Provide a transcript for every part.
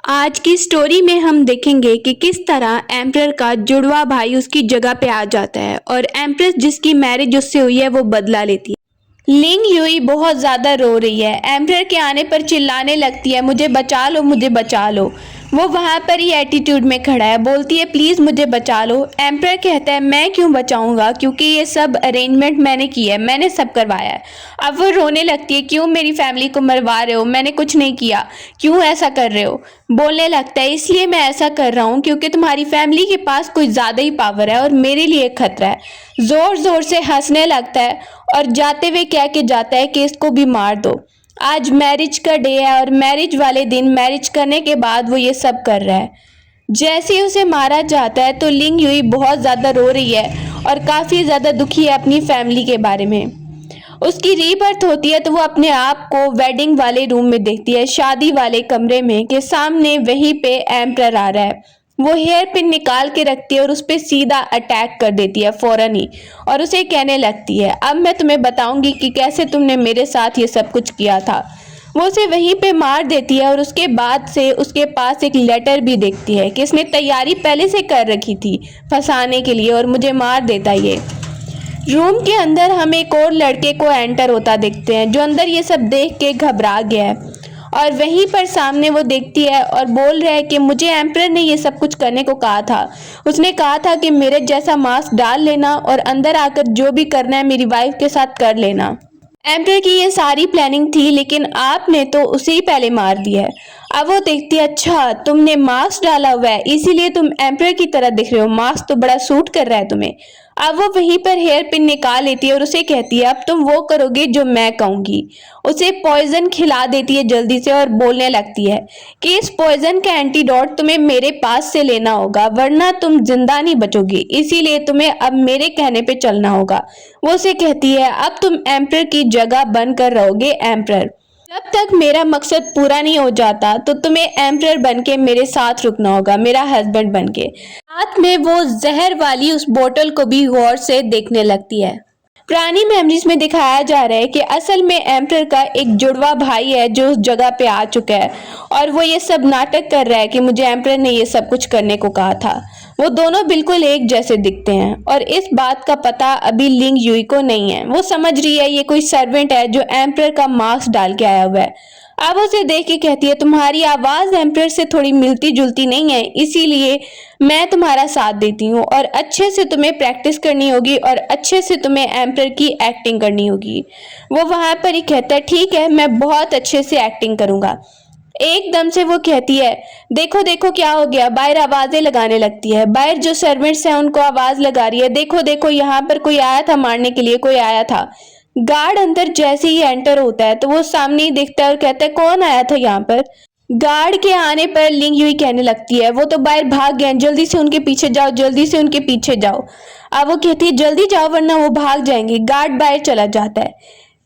आज की स्टोरी में हम देखेंगे कि किस तरह एम्परर का जुड़वा भाई उसकी जगह पे आ जाता है और एम्प्रेस जिसकी मैरिज उससे हुई है वो बदला लेती है। लिंग यूई बहुत ज्यादा रो रही है। एम्परर के आने पर चिल्लाने लगती है, मुझे बचा लो, मुझे बचा लो। वो वहां पर ही एटीट्यूड में खड़ा है, बोलती है प्लीज मुझे बचा लो। एम्परर कहता है मैं क्यों बचाऊंगा, क्योंकि ये सब अरेंजमेंट मैंने किया है, मैंने सब करवाया है। अब वो रोने लगती है, क्यों मेरी फैमिली को मरवा रहे हो, मैंने कुछ नहीं किया, क्यों ऐसा कर रहे हो। बोलने लगता है इसलिए मैं ऐसा कर रहा हूँ क्योंकि तुम्हारी फैमिली के पास कुछ ज्यादा ही पावर है और मेरे लिए खतरा है। जोर जोर से हंसने लगता है और जाते हुए कह के जाता है कि इसको भी मार दो। आज मैरिज का डे है और मैरिज वाले दिन मैरिज करने के बाद वो ये सब कर रहा है। जैसे ही उसे मारा जाता है तो लिंग यूई बहुत ज़्यादा रो रही है और काफ़ी ज़्यादा दुखी है अपनी फैमिली के बारे में। उसकी रीबर्थ होती है तो वो अपने आप को वेडिंग वाले रूम में देखती है, शादी वाले कमरे में, के सामने वहीं पे एम्परर आ रहा है। वो हेयर पिन निकाल के रखती है और उस पर सीधा अटैक कर देती है फौरन ही, और उसे कहने लगती है अब मैं तुम्हें बताऊंगी कि कैसे तुमने मेरे साथ ये सब कुछ किया था। वो उसे वहीं पे मार देती है और उसके बाद से उसके पास एक लेटर भी देखती है कि इसने तैयारी पहले से कर रखी थी फंसाने के लिए और मुझे मार देता ये। रूम के अंदर हम एक और लड़के को एंटर होता देखते हैं जो अंदर ये सब देख के घबरा गया है, और वहीं पर सामने वो देखती है और बोल रहा है कि मुझे एम्परर ने ये सब कुछ करने को कहा था। उसने कहा था कि मेरे जैसा मास्क डाल लेना और अंदर आकर जो भी करना है मेरी वाइफ के साथ कर लेना। एम्परर की ये सारी प्लानिंग थी लेकिन आपने तो उसे ही पहले मार दिया है। अब वो देखती है अच्छा तुमने मास्क डाला हुआ है इसीलिए तुम एम्परर की तरह दिख रहे हो, मास्क तो बड़ा सूट कर रहा है तुम्हें। अब वो वहीं पर हेयर पिन निकाल लेती है और उसे कहती है अब तुम वो करोगे जो मैं कहूंगी। उसे पॉइजन खिला देती है जल्दी से और बोलने लगती है कि इस पॉइजन का एंटीडोट तुम्हें मेरे पास से लेना होगा वरना तुम जिंदा नहीं बचोगे, इसीलिए तुम्हें अब मेरे कहने पे चलना होगा। वो उसे कहती है अब तुम एम्परर की जगह बनकर रहोगे एम्परर, जब तक मेरा मकसद पूरा नहीं हो जाता तो तुम्हें एम्परर बनके मेरे साथ रुकना होगा, मेरा हस्बैंड बनके। साथ में वो जहर वाली उस बोतल को भी गौर से देखने लगती है। पुरानी मेमोरीज में दिखाया जा रहा है कि असल में एम्परर का एक जुड़वा भाई है जो उस जगह पे आ चुका है और वो ये सब नाटक कर रहा है कि मुझे एम्परर ने ये सब कुछ करने को कहा था। वो दोनों बिल्कुल एक जैसे दिखते हैं और इस बात का पता अभी लिंग यूई को नहीं है। वो समझ रही है ये कोई सर्वेंट है जो एम्परर का मास्क डाल के आया हुआ है। अब उसे देख के कहती है तुम्हारी आवाज एम्परर से थोड़ी मिलती जुलती नहीं है, इसीलिए मैं तुम्हारा साथ देती हूँ और अच्छे से तुम्हें प्रैक्टिस करनी होगी और अच्छे से तुम्हें एम्परर की एक्टिंग करनी होगी। वो वहां पर ही कहता है ठीक है मैं बहुत अच्छे से एक्टिंग करूंगा। एकदम से वो कहती है देखो देखो क्या हो गया, बाहर आवाजें लगाने लगती है। बाहर जो सर्वेंट्स हैं उनको आवाज लगा रही है, देखो देखो यहाँ पर कोई आया था मारने के लिए, कोई आया था। गार्ड अंदर जैसे ही एंटर होता है तो वो सामने ही देखता है और कहता है कौन आया था यहाँ पर। गार्ड के आने पर लिंग यूई कहने लगती है वो तो बाहर भाग गए, जल्दी से उनके पीछे जाओ, जल्दी से उनके पीछे जाओ। अब वो कहती है जल्दी जाओ वरना वो भाग जाएंगे। गार्ड बाहर चला जाता है।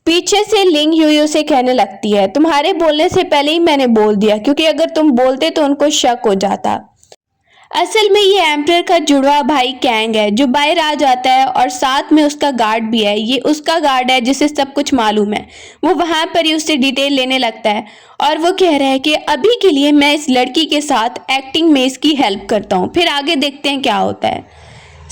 पीछे से लिंग यूई उसे कहने लगती है तुम्हारे बोलने से पहले ही मैंने बोल दिया, क्योंकि अगर तुम बोलते तो उनको शक हो जाता। असल में ये एम्परर का जुड़वा भाई कैंग है जो बाहर आ जाता है और साथ में उसका गार्ड भी है। ये उसका गार्ड है जिसे सब कुछ मालूम है। वो वहां पर ही उससे डिटेल लेने लगता है और वो कह रहा है कि अभी के लिए मैं इस लड़की के साथ एक्टिंग में इसकी हेल्प करता हूँ, फिर आगे देखते हैं क्या होता है।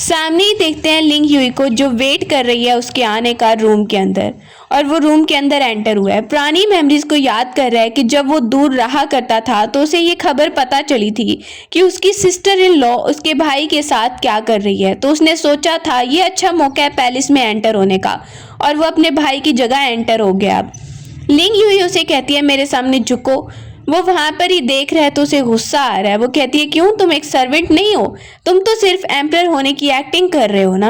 सामने ही देखते हैं लिंग यूई को जो वेट कर रही है उसके आने का रूम के अंदर, और वो रूम के अंदर एंटर हुआ है। पुरानी मेमोरीज को याद कर रहा है कि जब वो दूर रहा करता था तो उसे ये खबर पता चली थी कि उसकी सिस्टर इन लॉ उसके भाई के साथ क्या कर रही है, तो उसने सोचा था ये अच्छा मौका है पैलेस में एंटर होने का, और वो अपने भाई की जगह एंटर हो गया। अब लिंग यूई उसे कहती है मेरे सामने झुको। वो वहां पर ही देख रहा है तो उसे गुस्सा आ रहा है। वो कहती है क्यों, तुम एक सर्वेंट नहीं हो, तुम तो सिर्फ एम्परर होने की एक्टिंग कर रहे हो ना।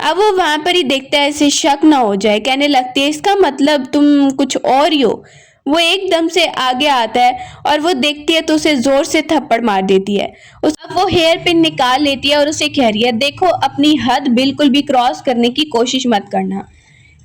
अब वो वहां पर ही देखता है इसे शक ना हो जाए, कहने लगती है इसका मतलब तुम कुछ और ही हो। वो एकदम से आगे आता है और वो देखती है तो उसे जोर से थप्पड़ मार देती है। अब वो हेयर पिन निकाल लेती है और उसे कह रही है देखो अपनी हद बिल्कुल भी क्रॉस करने की कोशिश मत करना।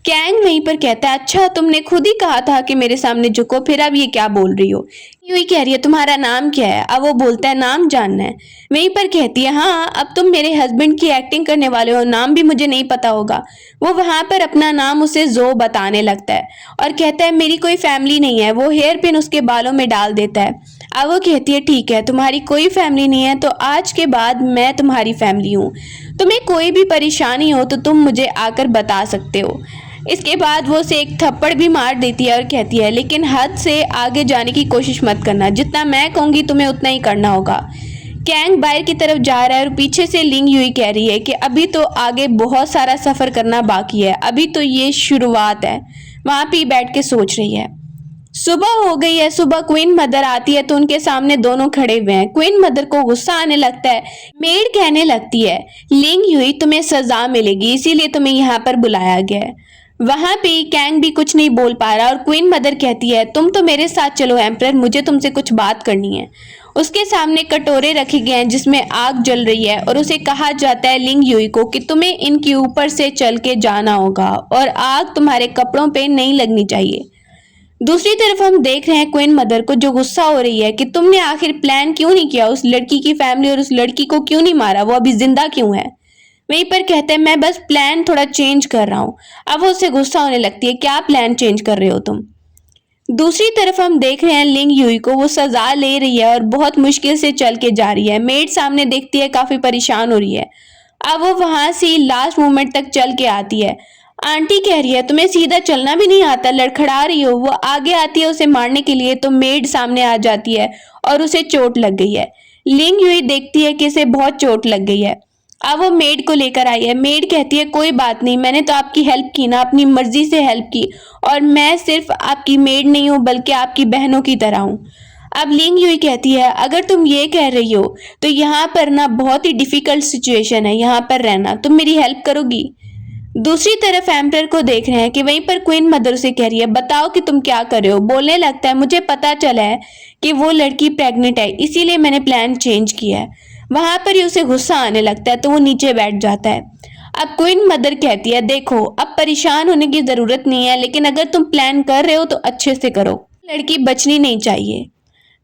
कैंग वहीं पर कहता है अच्छा तुमने खुद ही कहा था कि मेरे सामने झुको, फिर अब ये क्या बोल रही हो। यूं ही कह रही है तुम्हारा नाम क्या है। अब वो बोलता है नाम जानना है। वहीं पर कहती है हाँ अब तुम मेरे हस्बैंड की एक्टिंग करने वाले हो, नाम भी मुझे नहीं पता होगा। वो वहां पर अपना नाम उसे जो बताने लगता है और कहता है मेरी कोई फैमिली नहीं है। वो हेयर पिन उसके बालों में डाल देता है। अब वो कहती है ठीक है, तुम्हारी कोई फैमिली नहीं है तो आज के बाद मैं तुम्हारी फैमिली हूँ। तुम्हें कोई भी परेशानी हो तो तुम मुझे आकर बता सकते हो। इसके बाद वो उसे एक थप्पड़ भी मार देती है और कहती है लेकिन हद से आगे जाने की कोशिश मत करना, जितना मैं कहूँगी तुम्हें उतना ही करना होगा। कैंग बाहर की तरफ जा रहा है और पीछे से लिंग यूई कह रही है कि अभी तो आगे बहुत सारा सफ़र करना बाकी है, अभी तो ये शुरुआत है। वहाँ पे बैठ के सोच रही है। सुबह हो गई है। सुबह क्वीन मदर आती है तो उनके सामने दोनों खड़े हुए हैं। क्वीन मदर को गुस्सा आने लगता है। मेड कहने लगती है लिंग यूई तुम्हें सजा मिलेगी, इसीलिए तुम्हें यहाँ पर बुलाया गया है। वहां पे कैंग भी कुछ नहीं बोल पा रहा और क्वीन मदर कहती है तुम तो मेरे साथ चलो एम्परर, मुझे तुमसे कुछ बात करनी है। उसके सामने कटोरे रखे गए हैं जिसमें आग जल रही है और उसे कहा जाता है लिंग यूई को कि तुम्हें इनके ऊपर से चल के जाना होगा और आग तुम्हारे कपड़ों पे नहीं लगनी चाहिए। दूसरी तरफ हम देख रहे हैं क्वीन मदर को जो गुस्सा हो रही है कि तुमने आखिर प्लान क्यों नहीं किया, उस लड़की की फैमिली और उस लड़की को क्यों नहीं मारा, वो अभी जिंदा क्यों है। वहीं पर कहते हैं मैं बस प्लान थोड़ा चेंज कर रहा हूँ। अब वो उससे गुस्सा होने लगती है क्या प्लान चेंज कर रहे हो तुम। दूसरी तरफ हम देख रहे हैं लिंग यूई को, वो सजा ले रही है और बहुत मुश्किल से चल के जा रही है। मेड सामने देखती है काफी परेशान हो रही है। अब वो वहां से लास्ट मोमेंट तक चल के आती है। आंटी कह रही है तुम्हें सीधा चलना भी नहीं आता, लड़खड़ा रही हो। वो आगे आती है उसे मारने के लिए तो मेड सामने आ जाती है और उसे चोट लग गई है। लिंग यूई देखती है कि इसे बहुत चोट लग गई है। अब वो मेड को लेकर आई है। मेड कहती है कोई बात नहीं, मैंने तो आपकी हेल्प की ना, अपनी मर्जी से हेल्प की, और मैं सिर्फ आपकी मेड नहीं हूँ बल्कि आपकी बहनों की तरह हूँ। अब लिंग यूई कहती है अगर तुम ये कह रही हो तो यहाँ पर ना बहुत ही डिफिकल्ट सिचुएशन है, यहाँ पर रहना, तुम मेरी हेल्प करोगी। दूसरी तरफ एम्परर को देख रहे हैं कि वहीं पर क्वीन मदर उसे कह रही है बताओ कि तुम क्या कर रहे हो। बोलने लगता है मुझे पता चला है कि वो लड़की प्रेग्नेंट है, इसीलिए मैंने प्लान चेंज किया है। वहां पर ही उसे गुस्सा आने लगता है तो वो नीचे बैठ जाता है। अब क्वीन मदर कहती है देखो अब परेशान होने की जरूरत नहीं है, लेकिन अगर तुम प्लान कर रहे हो तो अच्छे से करो, लड़की बचनी नहीं चाहिए।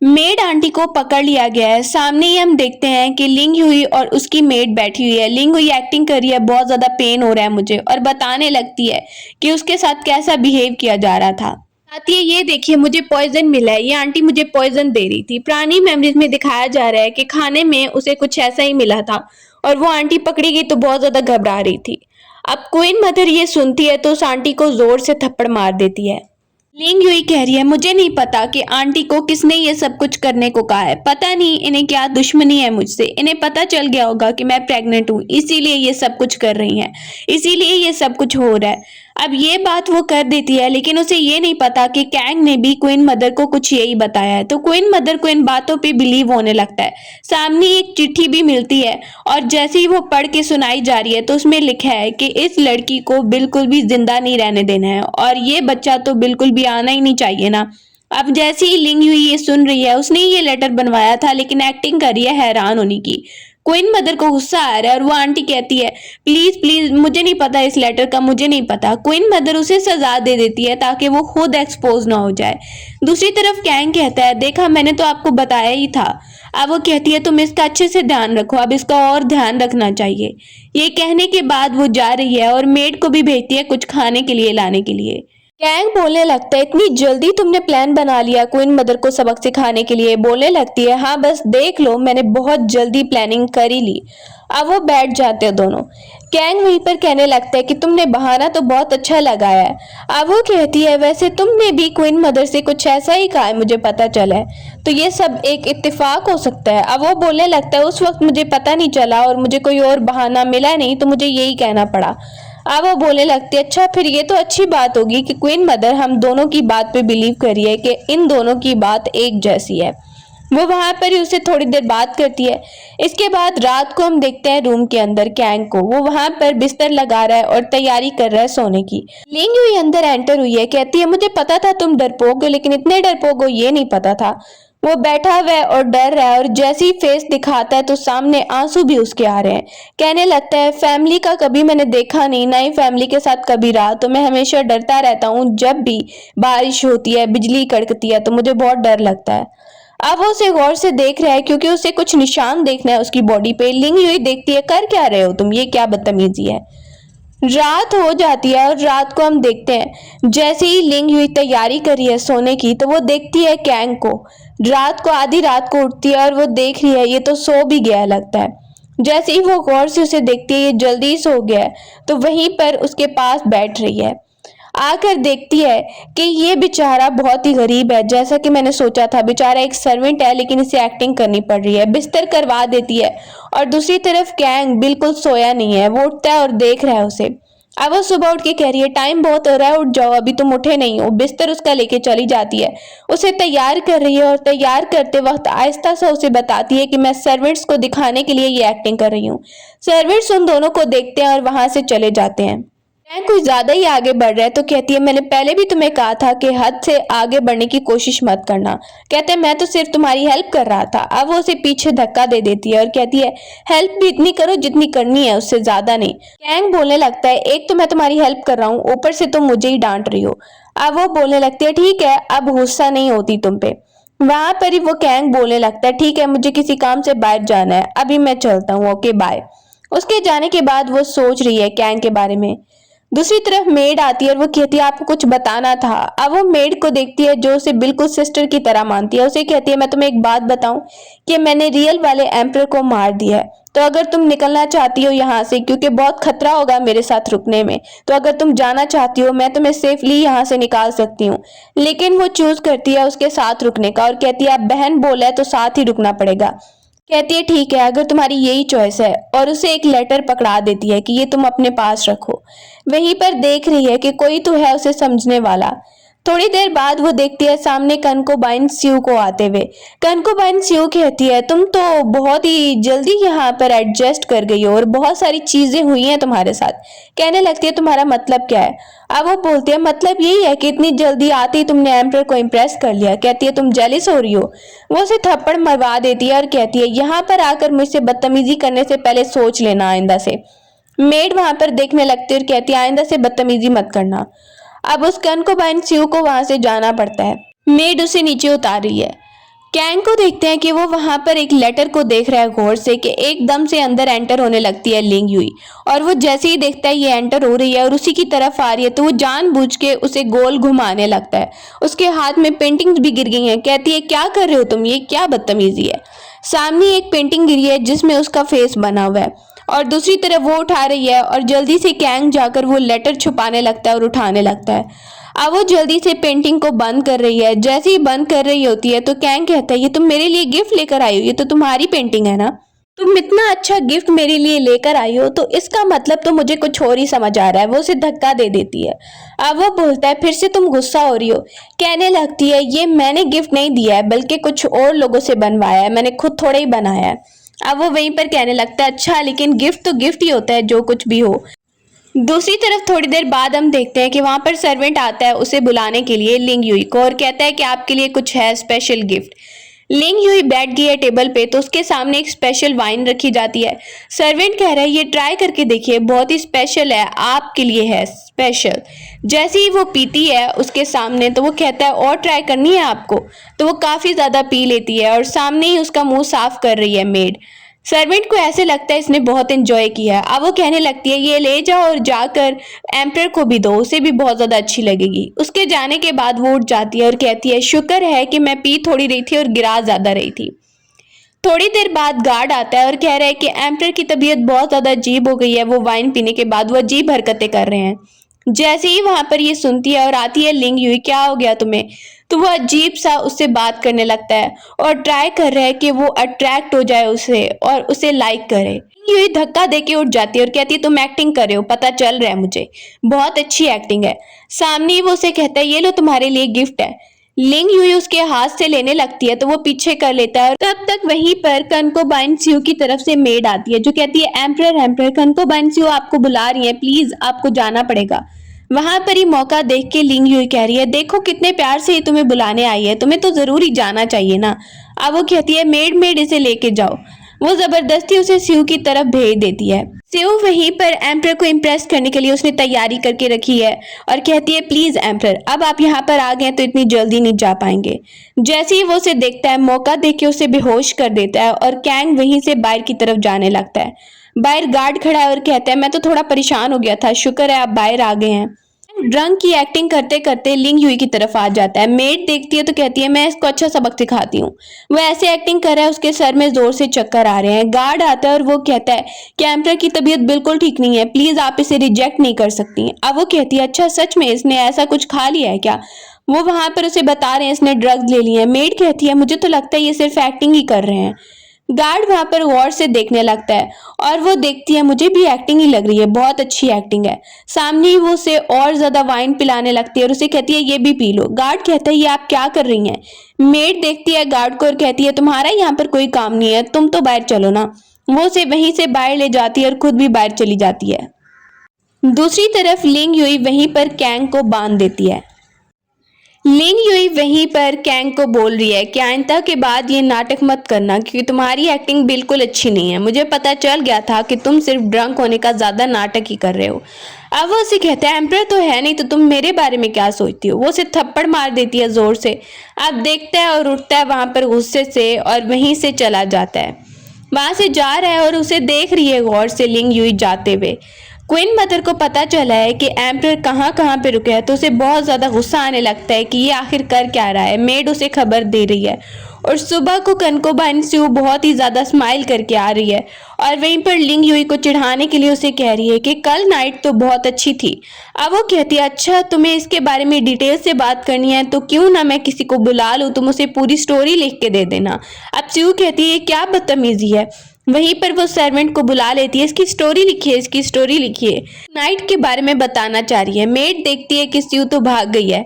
मेड आंटी को पकड़ लिया गया है। सामने ही हम देखते हैं कि लिंग हुई और उसकी मेड बैठी हुई है। लिंग हुई एक्टिंग कर रही है बहुत ज्यादा पेन हो रहा है मुझे, और बताने लगती है कि उसके साथ कैसा बिहेव किया जा रहा था। आती है ये देखिए मुझे पॉइजन मिला है, ये आंटी मुझे पॉइजन दे रही थी। पुरानी मेमोरीज में दिखाया जा रहा है कि खाने में उसे कुछ ऐसा ही मिला था और वो आंटी पकड़ी गई तो बहुत ज्यादा घबरा रही थी। अब क्वीन मदर ये सुनती है तो उस आंटी को जोर से थप्पड़ मार देती है। लिंग यूई कह रही है मुझे नहीं पता कि आंटी को किसने ये सब कुछ करने को कहा है, पता नहीं इन्हें क्या दुश्मनी है मुझसे, इन्हें पता चल गया होगा कि मैं प्रेग्नेंट हूँ, इसीलिए ये सब कुछ कर रही हैं, इसीलिए ये सब कुछ हो रहा है। अब ये बात वो कर देती है, लेकिन उसे ये नहीं पता कि कैंग ने भी क्वीन मदर को कुछ यही बताया है। तो क्वीन मदर को इन बातों पे बिलीव होने लगता है। सामने एक चिट्ठी भी मिलती है और जैसे ही वो पढ़ के सुनाई जा रही है तो उसमें लिखा है कि इस लड़की को बिल्कुल भी जिंदा नहीं रहने देना है और ये बच्चा तो बिल्कुल भी आना ही नहीं चाहिए ना। अब जैसे ही लिंग हुई ये सुन रही है, उसने ये लेटर बनवाया था लेकिन एक्टिंग कर रही है हैरान होने की। क्वीन मदर को गुस्सा आ रहा है और वो आंटी कहती है प्लीज प्लीज मुझे नहीं पता इस लेटर का, मुझे नहीं पता। क्वीन मदर उसे सजा दे देती है ताकि वो खुद एक्सपोज ना हो जाए। दूसरी तरफ कैंग कहता है देखा मैंने तो आपको बताया ही था। अब वो कहती है तुम इसका अच्छे से ध्यान रखो, अब इसका और ध्यान रखना चाहिए। ये कहने के बाद वो जा रही है और मेड को भी भेजती है कुछ खाने के लिए लाने के लिए। कैंग बोलने लगता है इतनी जल्दी तुमने प्लान बना लिया क्वीन मदर को सबक सिखाने के लिए। बोलने लगती है हाँ बस देख लो मैंने बहुत जल्दी प्लानिंग कर ही ली। अब वो बैठ जाते हैं दोनों। कैंग वहीं पर कहने लगता है कि तुमने बहाना तो बहुत अच्छा लगाया है। अब वो कहती है वैसे तुमने भी क्वीन मदर से कुछ ऐसा ही कहा है, मुझे पता चला है, तो ये सब एक इत्तेफाक हो सकता है। अब वो बोलने लगता है उस वक्त मुझे पता नहीं चला और मुझे कोई और बहाना मिला नहीं तो मुझे यही कहना पड़ा। अब वो बोलने लगती है अच्छा फिर ये तो अच्छी बात होगी कि क्वीन मदर हम दोनों की बात पे बिलीव कर रही है कि इन दोनों की बात एक जैसी है। वो वहां पर ही उसे थोड़ी देर बात करती है। इसके बाद रात को हम देखते हैं रूम के अंदर कैंग को, वो वहां पर बिस्तर लगा रहा है और तैयारी कर रहा है सोने की। लिंग हुई अंदर एंटर हुई है, कहती है मुझे पता था तुम डरपोक हो लेकिन इतने डरपोक हो ये नहीं पता था। वो बैठा हुआ है और डर रहा है और जैसे ही फेस दिखाता है तो सामने आंसू भी उसके आ रहे हैं। कहने लगता है फैमिली का कभी मैंने देखा नहीं, ना ही फैमिली के साथ कभी रहा, तो मैं हमेशा डरता रहता हूँ। जब भी बारिश होती है बिजली कड़कती है तो मुझे बहुत डर लगता है। अब वो उसे गौर से देख रहा है क्योंकि उसे कुछ निशान देखना है उसकी बॉडी पे। लिंग हुई देखती है कर क्या रहे हो तुम, ये क्या बदतमीजी है। रात हो जाती है और रात को हम देखते हैं जैसे ही लिंग हुई तैयारी करी है सोने की तो वो देखती है कैंग को रात को आधी रात को उठती है और वो देख रही है ये तो सो भी गया लगता है। जैसे ही वो गौर से उसे देखती है ये जल्दी ही सो गया है, तो वहीं पर उसके पास बैठ रही है। आकर देखती है कि ये बेचारा बहुत ही गरीब है, जैसा कि मैंने सोचा था। बेचारा एक सर्वेंट है लेकिन इसे एक्टिंग करनी पड़ रही है। बिस्तर करवा देती है और दूसरी तरफ कैंग बिल्कुल सोया नहीं है, वो उठता है और देख रहा है उसे। अब वो सुबह उठ के कह रही है टाइम बहुत हो रहा है, उठ जाओ, अभी तुम उठे नहीं हो। बिस्तर उसका लेके चली जाती है, उसे तैयार कर रही है और तैयार करते वक्त आहिस्ता सा उसे बताती है कि मैं सर्वेंट्स को दिखाने के लिए ये एक्टिंग कर रही हूँ। सर्वेंट्स उन दोनों को देखते हैं और वहां से चले जाते हैं। मैं कुछ ज्यादा ही आगे बढ़ रहा है तो कहती है मैंने पहले भी तुम्हें कहा था कि हद से आगे बढ़ने की कोशिश मत करना। कहते हैं मैं तो सिर्फ तुम्हारी हेल्प कर रहा था। अब वो उसे पीछे धक्का दे देती है और कहती है हेल्प भी इतनी करो जितनी करनी है, उससे ज्यादा नहीं। कैंग बोलने लगता है एक तो मैं तुम्हारी हेल्प कर रहा हूँ, ऊपर से तुम मुझे ही डांट रही हो। अब वो बोलने लगती है ठीक है, अब गुस्सा नहीं होती तुम पे। वहां पर ही वो कैंग बोलने लगता है ठीक है, मुझे किसी काम से बाहर जाना है, अभी मैं चलता हूँ, ओके बाय। उसके जाने के बाद वो सोच रही है कैंग के बारे में। दूसरी तरफ मेड आती है और वो कहती है आपको कुछ बताना था। अब वो मेड को देखती है जो उसे बिल्कुल सिस्टर की तरह मानती है। उसे कहती है मैं तुम्हें एक बात बताऊं कि मैंने रियल वाले एम्परर को मार दिया है, तो अगर तुम निकलना चाहती हो यहाँ से, क्योंकि बहुत खतरा होगा मेरे साथ रुकने में, तो अगर तुम जाना चाहती हो मैं तुम्हें सेफली यहाँ से निकाल सकती हूँ। लेकिन वो चूज करती है उसके साथ रुकने का और कहती है अब बहन बोला है तो साथ ही रुकना पड़ेगा। कहती है ठीक है अगर तुम्हारी यही चॉइस है, और उसे एक लेटर पकड़ा देती है कि ये तुम अपने पास रखो। वहीं पर देख रही है कि कोई तो है उसे समझने वाला। थोड़ी देर बाद वो देखती है सामने कनकोबाइन स्यू को आते हुए। कनकोबाइन स्यू कहती है तुम तो बहुत ही जल्दी यहाँ पर एडजस्ट कर गई हो और बहुत सारी चीजें हुई हैं तुम्हारे साथ। कहने लगती है तुम्हारा मतलब क्या है। अब वो बोलती है मतलब यही है कि इतनी जल्दी आते ही तुमने एम्परर को इम्प्रेस कर लिया। कहती है तुम जेलिस हो रही हो। वो उसे थप्पड़ मरवा देती है और कहती है यहाँ पर आकर मुझसे बदतमीजी करने से पहले सोच लेना आइंदा से। मेड वहां पर देखने लगती है और कहती है आइंदा से बदतमीजी मत करना। अब उस कनकोबाइन स्यू को वहां से जाना पड़ता है। मेड उसे नीचे उतार रही है। कैंग को देखते हैं कि वो वहां पर एक लेटर को देख रहा है गौर से कि एकदम से अंदर एंटर होने लगती है लिंग युई, और वो जैसे ही देखता है ये एंटर हो रही है और उसी की तरफ आ रही है तो वो जानबूझ के उसे गोल घुमाने लगता है। उसके हाथ में पेंटिंग्स भी गिर गई हैं। कहती है क्या कर रहे हो तुम, ये क्या बदतमीजी है। सामने एक पेंटिंग गिरी है जिसमें उसका फेस बना हुआ है और दूसरी तरफ वो उठा रही है और जल्दी से कैंग जाकर वो लेटर छुपाने लगता है और उठाने लगता है। अब वो जल्दी से पेंटिंग को बंद कर रही है। जैसे ही बंद कर रही होती है तो कैंग कहता है ये तुम मेरे लिए गिफ्ट लेकर आई हो, ये तो तुम्हारी पेंटिंग है ना, तुम इतना अच्छा गिफ्ट मेरे लिए लेकर आई हो तो इसका मतलब तो मुझे कुछ और ही समझ आ रहा है। वो उसे धक्का दे देती है। अब वो बोलता है फिर से तुम गुस्सा हो रही हो। कहने लगती है ये मैंने गिफ्ट नहीं दिया है बल्कि कुछ और लोगों से बनवाया है, मैंने खुद थोड़ा ही बनाया है। अब वो वहीं पर कहने लगता है अच्छा लेकिन गिफ्ट तो गिफ्ट ही होता है जो कुछ भी हो। दूसरी तरफ थोड़ी देर बाद हम देखते हैं कि वहां पर सर्वेंट आता है उसे बुलाने के लिए लिंग युई को और कहता है कि आपके लिए कुछ है स्पेशल गिफ्ट। लिंग युई बैठ गई है टेबल पे तो उसके सामने एक स्पेशल वाइन रखी जाती है। सर्वेंट कह रहा है ये ट्राई करके देखिए, बहुत ही स्पेशल है, आपके लिए है स्पेशल। जैसे ही वो पीती है उसके सामने तो वो कहता है और ट्राई करनी है आपको, तो वो काफी ज्यादा पी लेती है और सामने ही उसका मुंह साफ कर रही है मेड। सर्वेंट को ऐसे लगता है इसने बहुत एंजॉय किया है। अब वो कहने लगती है ये ले जाओ और जाकर एम्परर को भी दो, उसे भी बहुत ज्यादा अच्छी लगेगी। उसके जाने के बाद वो उठ जाती है और कहती है शुक्र है कि मैं पी थोड़ी रही थी और गिरा ज्यादा रही थी। थोड़ी देर बाद गार्ड आता है और कह रहा है कि एम्परर की तबीयत बहुत ज्यादा अजीब हो गई है, वो वाइन पीने के बाद वो अजीब हरकतें कर रहे हैं। जैसे ही वहां पर ये सुनती है और आती है लिंग युई क्या हो गया तुम्हें, तो वो अजीब सा उससे बात करने लगता है और ट्राई कर रहा है कि वो अट्रैक्ट हो जाए उसे और उसे लाइक करे। युई धक्का देके उठ जाती है और कहती है तुम एक्टिंग कर रहे हो, पता चल रहा है मुझे, बहुत अच्छी एक्टिंग है। सामने ही वो उसे कहता है ये लो तुम्हारे लिए गिफ्ट है। लिंग युई उसके हाथ से लेने लगती है तो वो पीछे कर लेता है और तब तक वहीं पर कनकोबाइन स्यू की तरफ से मेड आती है जो कहती है एम्परर एम्परर कनकोबाइन स्यू आपको बुला रही है, प्लीज आपको जाना पड़ेगा। वहां पर ही मौका देख के लिंग युई कह रही है देखो कितने प्यार से ये तुम्हें बुलाने आई है, तुम्हें तो जरूर ही जाना चाहिए ना। अब वो कहती है मेड मेड इसे लेके जाओ। वो जबरदस्ती उसे स्यू की तरफ भेज देती है। स्यू वहीं पर एम्परर को इम्प्रेस करने के लिए उसने तैयारी करके रखी है और कहती है प्लीज एम्परर अब आप यहाँ पर आ गए तो इतनी जल्दी नहीं जा पाएंगे। जैसे ही वो उसे देखता है मौका देख के उसे बेहोश कर देता है और कैंग वहीं से बाहर की तरफ जाने लगता है। बाहर गार्ड खड़ा है और कहता है मैं तो थोड़ा परेशान हो गया था, शुक्र है आप बाहर आ गए हैं। ड्रंक की एक्टिंग करते करते लिंग युई की तरफ आ जाता है। मेड देखती है तो कहती है मैं इसको अच्छा सबक सिखाती हूँ। वो ऐसे एक्टिंग कर रहा है, उसके सर में जोर से चक्कर आ रहे हैं। गार्ड आता है और वो कहता है कि एम्परर की तबीयत बिल्कुल ठीक नहीं है, प्लीज आप इसे रिजेक्ट नहीं कर सकती। अब वो कहती है अच्छा सच में इसने ऐसा कुछ खा लिया है क्या? वो वहां पर उसे बता रहे हैं इसने ड्रग्स ले लिए हैं। मेड कहती है मुझे तो लगता है ये सिर्फ एक्टिंग ही कर रहे हैं। गार्ड वहां पर गौर से देखने लगता है और वो देखती है मुझे भी एक्टिंग ही लग रही है, बहुत अच्छी एक्टिंग है। सामने ही वो उसे और ज्यादा वाइन पिलाने लगती है और उसे कहती है ये भी पी लो। गार्ड कहता है ये आप क्या कर रही हैं? मेड देखती है गार्ड को और कहती है तुम्हारा यहाँ पर कोई काम नहीं है, तुम तो बाहर चलो ना। वो उसे वहीं से बाहर ले जाती है और खुद भी बाहर चली जाती है। दूसरी तरफ लिंग युई वहीं पर कैंग को बांध देती है। लिंग युई वहीं पर कैंग को बोल रही है कि आइंदा के बाद ये नाटक मत करना क्योंकि तुम्हारी एक्टिंग बिल्कुल अच्छी नहीं है। मुझे पता चल गया था कि तुम सिर्फ ड्रंक होने का ज्यादा नाटक ही कर रहे हो। अब वो उसे कहता है एम्परर तो है नहीं तो तुम मेरे बारे में क्या सोचती हो? वो उसे थप्पड़ मार देती है जोर से। अब देखता है और उठता है वहां पर गुस्से से और वहीं से चला जाता है। वहां से जा रहा है और उसे देख रही है गौर से लिंग युई जाते हुए। क्वीन मदर को पता चला है कि एम्परर कहाँ पे रुके हैं तो उसे बहुत ज्यादा गुस्सा आने लगता है कि ये आखिर कर क्या रहा है। मेड उसे खबर दे रही है और सुबह को कनकोबाइन स्यू बहुत ही ज्यादा स्माइल करके आ रही है और वहीं पर लिंग युई को चिढ़ाने के लिए उसे कह रही है कि कल नाइट तो बहुत अच्छी थी। अब वो कहती है अच्छा तुम्हें इसके बारे में डिटेल से बात करनी है तो क्यों ना मैं किसी को बुला लूं, तुम उसे पूरी स्टोरी लिख के दे देना। अब स्यू कहती है क्या बदतमीजी है। वहीं पर वो सर्वेंट को बुला लेती है इसकी स्टोरी लिखिए, इसकी स्टोरी लिखिए। नाइट के बारे में बताना चाह रही है। मेड देखती है कि स्यू तो भाग गई है।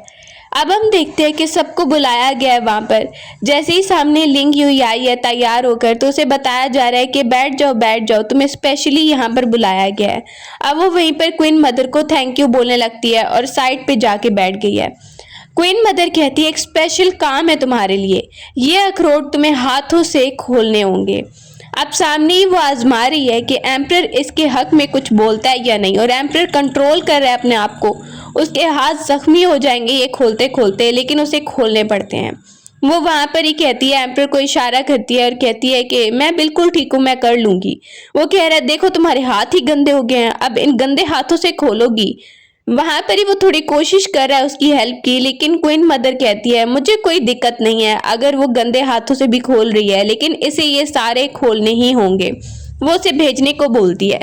अब हम देखते हैं कि सबको बुलाया गया है वहां पर। जैसे ही सामने लिंग युई आई है तैयार होकर तो उसे बताया जा रहा है कि बैठ जाओ तुम्हें स्पेशली यहाँ पर बुलाया गया है। अब वो वहीं पर क्वीन मदर को थैंक यू बोलने लगती है और साइड पे जाके बैठ गई है। क्वीन मदर कहती है एक स्पेशल काम है तुम्हारे लिए, ये अखरोट तुम्हें हाथों से खोलने होंगे। अब सामने ही वो आजमा रही है कि एम्परर इसके हक में कुछ बोलता है या नहीं और एम्परर कंट्रोल कर रहा है अपने आप को। उसके हाथ जख्मी हो जाएंगे ये खोलते खोलते, लेकिन उसे खोलने पड़ते हैं। वो वहां पर ही कहती है, एम्परर को इशारा करती है और कहती है कि मैं बिल्कुल ठीक हूँ, मैं कर लूंगी। वो कह रहा है देखो तुम्हारे हाथ ही गंदे हो गए हैं, अब इन गंदे हाथों से खोलोगी। वहां पर ही वो थोड़ी कोशिश कर रहा है उसकी हेल्प की, लेकिन क्वीन मदर कहती है मुझे कोई दिक्कत नहीं है अगर वो गंदे हाथों से भी खोल रही है, लेकिन इसे ये सारे खोलने ही होंगे। वो उसे भेजने को बोलती है।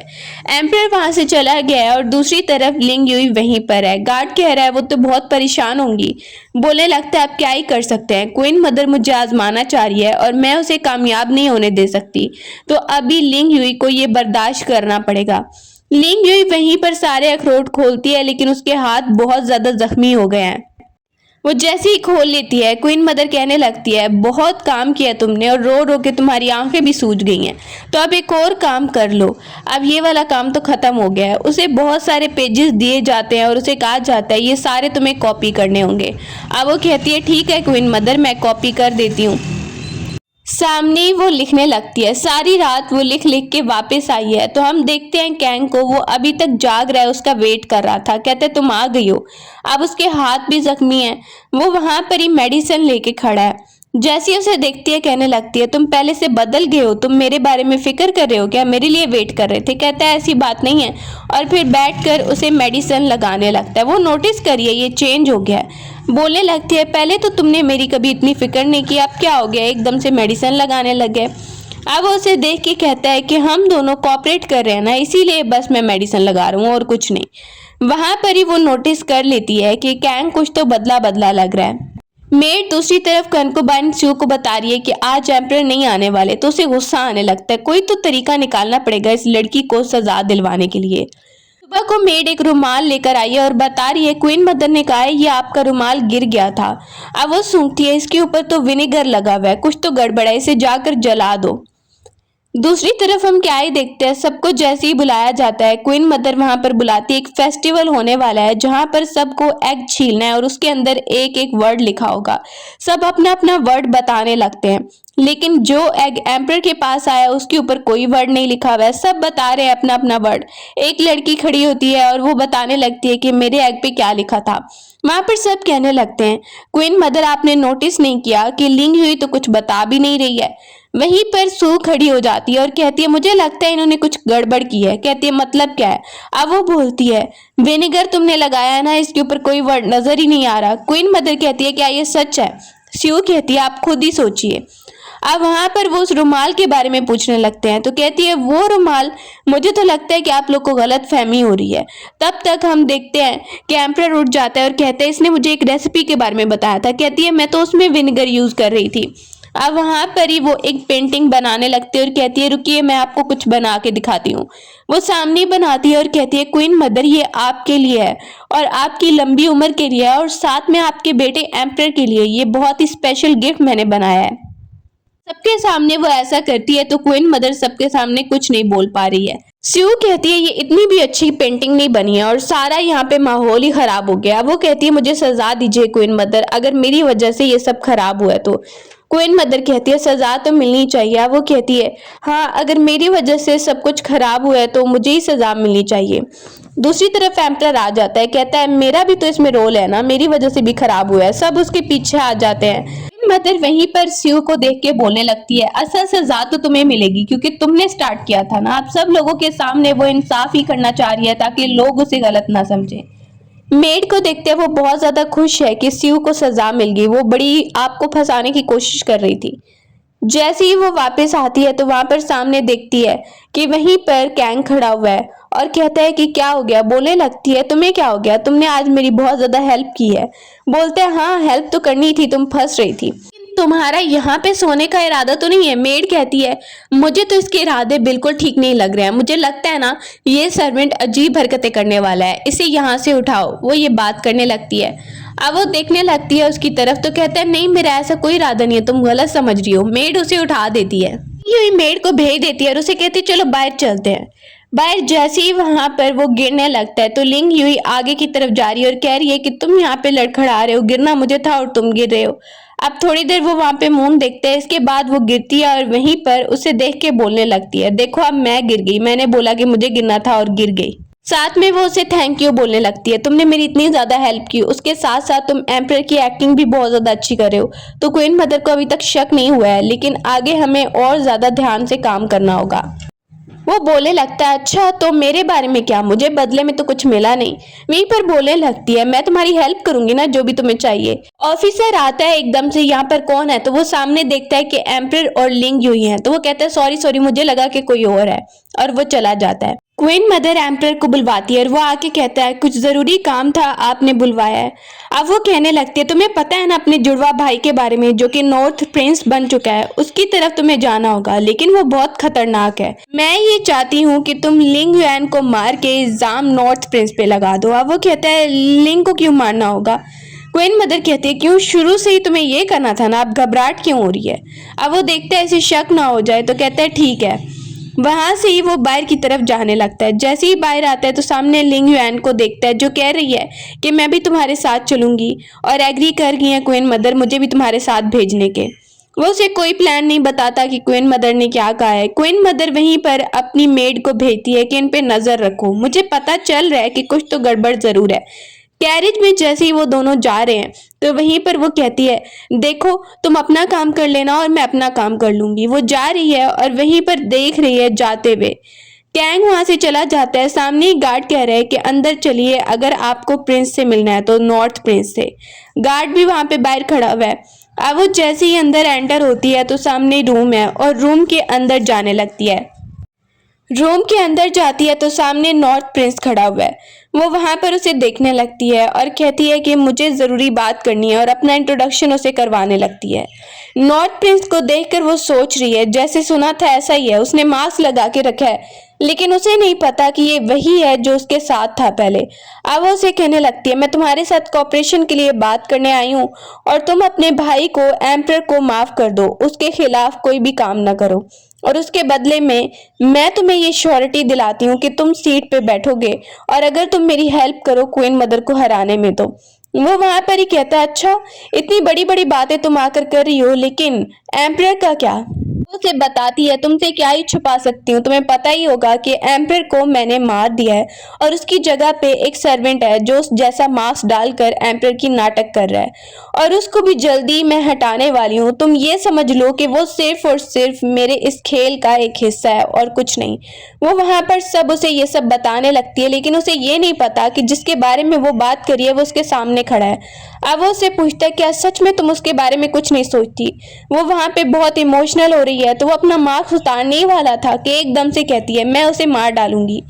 एम्परर वहां से चला गया है और दूसरी तरफ लिंग युई वहीं पर है। गार्ड कह रहा है वो तो बहुत परेशान होंगी। बोलने लगता है आप क्या ही कर सकते हैं, क्वीन मदर मुझे आजमाना चाह रही है और मैं उसे कामयाब नहीं होने दे सकती, तो अभी लिंग युई को ये बर्दाश्त करना पड़ेगा। लिंग युई वहीं पर सारे अखरोट खोलती है लेकिन उसके हाथ बहुत ज्यादा जख्मी हो गए हैं। वो जैसे ही खोल लेती है क्वीन मदर कहने लगती है बहुत काम किया तुमने और रो रो के तुम्हारी आंखें भी सूज गई हैं, तो अब एक और काम कर लो। अब ये वाला काम तो खत्म हो गया है। उसे बहुत सारे पेजेस दिए जाते हैं और उसे कहा जाता है ये सारे तुम्हें कॉपी करने होंगे। अब वो कहती है ठीक है क्वीन मदर मैं कॉपी कर देती हूँ। सामने ही वो लिखने लगती है। सारी रात वो लिख लिख के वापस आई है तो हम देखते हैं कैंग को, वो अभी तक जाग रहा है, उसका वेट कर रहा था। कहते तुम आ गई हो। अब उसके हाथ भी जख्मी हैं। वो वहां पर ही मेडिसिन लेके खड़ा है। जैसे ही उसे देखती है कहने लगती है तुम पहले से बदल गए हो, तुम मेरे बारे में फिक्र कर रहे हो क्या, मेरे लिए वेट कर रहे थे? कहता है ऐसी बात नहीं है और फिर बैठकर उसे मेडिसिन लगाने लगता है। वो नोटिस करिए ये चेंज हो गया है। बोलने लगती है पहले तो तुमने मेरी कभी इतनी फिक्र नहीं की, अब क्या हो गया एकदम से मेडिसिन लगाने लग गए। अब उसे देख के कहता है कि हम दोनों कोऑपरेट कर रहे हैं ना, इसीलिए बस मैं मेडिसिन लगा रहा हूँ और कुछ नहीं। वहां पर ही वो नोटिस कर लेती है कि कैंग कुछ तो बदला बदला लग रहा है। मेड दूसरी तरफ कनकोबाइन स्यू को बता रही है कि आज एम्परर नहीं आने वाले, तो उसे गुस्सा आने लगता है। कोई तो तरीका निकालना पड़ेगा इस लड़की को सजा दिलवाने के लिए। सुबह को मेड एक रुमाल लेकर आई है और बता रही है क्वीन मदर ने कहा है ये आपका रुमाल गिर गया था। अब वो सूंघती है इसके ऊपर तो विनेगर लगा हुआ है, कुछ तो गड़बड़ है, इसे जाकर जला दो। दूसरी तरफ हम क्या ही देखते हैं, सबको जैसे ही बुलाया जाता है क्वीन मदर वहां पर बुलाती है। एक फेस्टिवल होने वाला है जहां पर सबको एग छीलना है और उसके अंदर एक एक वर्ड लिखा होगा। सब अपना अपना वर्ड बताने लगते हैं, लेकिन जो एग एम्परर के पास आया उसके ऊपर कोई वर्ड नहीं लिखा हुआ है। सब बता रहे हैं अपना अपना वर्ड। एक लड़की खड़ी होती है और वो बताने लगती है कि मेरे एग पे क्या लिखा था। वहां पर सब कहने लगते हैं क्वीन मदर आपने नोटिस नहीं किया कि लिंग हुई तो कुछ बता भी नहीं रही है। वहीं पर सू खड़ी हो जाती है और कहती है मुझे लगता है इन्होंने कुछ गड़बड़ की है। कहती है मतलब क्या है? अब वो बोलती है विनेगर तुमने लगाया है ना, इसके ऊपर कोई वर्ड नजर ही नहीं आ रहा। क्वीन मदर कहती है क्या ये सच है? स्यू कहती है आप खुद ही सोचिए। अब वहां पर वो उस रुमाल के बारे में पूछने लगते हैं तो कहती है वो रुमाल, मुझे तो लगता है कि आप लोग को गलत फहमी हो रही है। तब तक हम देखते हैं कि एम्परर उठ जाता है और कहता है इसने मुझे एक रेसिपी के बारे में बताया था। कहती है मैं तो उसमें विनेगर यूज कर रही थी। अब वहां पर ही वो एक पेंटिंग बनाने लगती है और कहती है रुकिए मैं आपको कुछ बना के दिखाती हूँ। वो सामने बनाती है और कहती है क्वीन मदर ये आपके लिए है और आपकी लंबी उम्र के लिए है और साथ में आपके बेटे एम्परर के लिए ये बहुत ही स्पेशल गिफ्ट मैंने बनाया है। सबके सामने वो ऐसा करती है तो क्वीन मदर सबके सामने कुछ नहीं बोल पा रही है। स्यू कहती है ये इतनी भी अच्छी पेंटिंग नहीं बनी है और सारा यहाँ पे माहौल ही खराब हो गया। वो कहती है मुझे सजा दीजिए क्वीन मदर, अगर मेरी वजह से ये सब खराब हुआ तो। क्वीन मदर कहती है सजा तो मिलनी चाहिए। वो कहती है हाँ अगर मेरी वजह से सब कुछ खराब हुआ है तो मुझे ही सजा मिलनी चाहिए। दूसरी तरफ एम्परर आ जाता है, कहता है मेरा भी तो इसमें रोल है ना, मेरी वजह से भी खराब हुआ है। सब उसके पीछे आ जाते हैं। मदर वहीं पर स्यू को देख के बोलने लगती है असल सजा तो तुम्हें मिलेगी क्योंकि तुमने स्टार्ट किया था ना। अब सब लोगों के सामने वो इंसाफ ही करना चाह रही है ताकि लोग उसे गलत ना समझे। मेड को देखते हुए वो बहुत ज्यादा खुश है कि स्यू को सजा मिल गई। वो बड़ी आपको फंसाने की कोशिश कर रही थी। जैसे ही वो वापस आती है तो वहां पर सामने देखती है कि वहीं पर कैंग खड़ा हुआ है और कहता है कि क्या हो गया। बोलने लगती है तुम्हें क्या हो गया, तुमने आज मेरी बहुत ज्यादा हेल्प की है। बोलते हैं हाँ हेल्प तो करनी थी, तुम फंस रही थी। तुम्हारा यहाँ पे सोने का इरादा तो नहीं है? मेड कहती है मुझे तो इसके इरादे बिल्कुल ठीक नहीं लग रहे हैं। मुझे लगता है ना ये सर्वेंट अजीब हरकतें करने वाला है, इसे यहाँ से उठाओ। वो ये बात करने लगती है। अब वो देखने लगती है उसकी तरफ तो कहता है नहीं मेरा ऐसा कोई इरादा नहीं है, तुम गलत समझ रही हो। मेड उसे उठा देती है, यूं मेड को भेज देती है और उसे कहती है चलो बाहर चलते हैं। बाहर जैसे ही वहां पर वो गिरने लगता है तो लिंग यूई आगे की तरफ जा रही है और कह रही है कि तुम यहाँ पे लड़खड़ा रहे हो, गिरना मुझे था और तुम गिर रहे हो। अब थोड़ी देर वो वहां पे मून देखते हैं, इसके बाद वो गिरती है और वहीं पर उसे देख के बोलने लगती है देखो अब मैं गिर गई, मैंने बोला कि मुझे गिरना था और गिर गई। साथ में वो उसे थैंक यू बोलने लगती है, तुमने मेरी इतनी ज्यादा हेल्प की, उसके साथ साथ तुम एम्परर की एक्टिंग भी बहुत ज्यादा अच्छी कर रहे हो। तो क्वीन मदर को अभी तक शक नहीं हुआ है लेकिन आगे हमें और ज्यादा ध्यान से काम करना होगा। वो बोलने लगता है अच्छा तो मेरे बारे में क्या, मुझे बदले में तो कुछ मिला नहीं। वहीं पर बोलने लगती है मैं तुम्हारी हेल्प करूंगी ना जो भी तुम्हें चाहिए। ऑफिसर आता है एकदम से, यहाँ पर कौन है? तो वो सामने देखता है कि एम्परर और लिंग यूई हैं। तो वो कहता है सॉरी सॉरी मुझे लगा कि कोई और है और वो चला जाता है। क्वीन मदर एम्परर को बुलवाती है और वो आके कहता है कुछ जरूरी काम था, आपने बुलवाया है। अब वो कहने लगती है तुम्हें पता है ना अपने जुड़वा भाई के बारे में जो कि नॉर्थ प्रिंस बन चुका है, उसकी तरफ तुम्हें जाना होगा लेकिन वो बहुत खतरनाक है। मैं ये चाहती हूँ कि तुम लिंग युआन को मार के इल्जाम नॉर्थ प्रिंस पे लगा दो। अब वो कहता है लिंग को क्यों मारना होगा? क्वीन मदर कहती है क्यों, शुरू से ही तुम्हें ये करना था ना, अब घबराहट क्यों हो रही है? अब वो देखता है ऐसे शक ना हो जाए तो कहता है ठीक है। वहां से ही वो बाहर की तरफ जाने लगता है। जैसे ही बाहर आता है तो सामने लिंग युआन को देखता है जो कह रही है कि मैं भी तुम्हारे साथ चलूंगी और एग्री कर गई है क्वीन मदर मुझे भी तुम्हारे साथ भेजने के। वो उसे कोई प्लान नहीं बताता कि क्वीन मदर ने क्या कहा है। क्वीन मदर वहीं पर अपनी मेड को भेजती है कि इन पे नजर रखो, मुझे पता चल रहा है कि कुछ तो गड़बड़ जरूर है। कैरेज में जैसे ही वो दोनों जा रहे हैं तो वहीं पर वो कहती है देखो तुम अपना काम कर लेना और मैं अपना काम कर लूंगी। वो जा रही है और वहीं पर देख रही है जाते हुए कैंग वहां से चला जाता है। सामने ही गार्ड कह रहे हैं कि अंदर चलिए अगर आपको प्रिंस से मिलना है तो नॉर्थ प्रिंस से। गार्ड भी वहां पे बाहर खड़ा हुआ है। अब वो जैसे ही अंदर एंटर होती है तो सामने रूम है और रूम के अंदर जाने लगती है। रूम के अंदर जाती है तो सामने नॉर्थ प्रिंस खड़ा हुआ है। वो वहां पर उसे देखने लगती है और कहती है कि मुझे जरूरी बात करनी है और अपना इंट्रोडक्शन उसे करवाने लगती है। नॉर्थ प्रिंस को देखकर वो सोच रही है जैसे सुना था ऐसा ही है, उसने मास्क लगा के रखा है लेकिन उसे नहीं पता कि ये वही है जो उसके साथ था पहले। अब वो उसे कहने लगती है मैं तुम्हारे साथ कॉपरेशन के लिए बात करने आई हूँ और तुम अपने भाई को एम्परर को माफ कर दो, उसके खिलाफ कोई भी काम ना करो और उसके बदले में मैं तुम्हें ये श्योरिटी दिलाती हूँ कि तुम सीट पे बैठोगे और अगर तुम मेरी हेल्प करो क्वीन मदर को हराने में। तो वो वहां पर ही कहता है अच्छा इतनी बड़ी बड़ी बातें तुम आकर कर रही हो लेकिन एम्परर का क्या? उसे बताती है तुमसे क्या ही छुपा सकती हूँ, तुम्हें पता ही होगा कि एम्पर को मैंने मार दिया है और उसकी जगह पे एक सर्वेंट है जो जैसा मास्क डालकर एम्पर की नाटक कर रहा है और उसको भी जल्दी मैं हटाने वाली हूँ। तुम ये समझ लो कि वो सिर्फ और सिर्फ मेरे इस खेल का एक हिस्सा है और कुछ नहीं। वो वहां पर सब उसे ये सब बताने लगती है, लेकिन उसे ये नहीं पता कि जिसके बारे में वो बात करी है वो उसके सामने खड़ा है। अब वो उससे पूछता है क्या सच में तुम उसके बारे में कुछ नहीं सोचती। वो वहां पे बहुत इमोशनल हो रही है तो वो अपना मास्क उतारने ही वाला था कि एकदम से कहती है मैं उसे मार डालूंगी,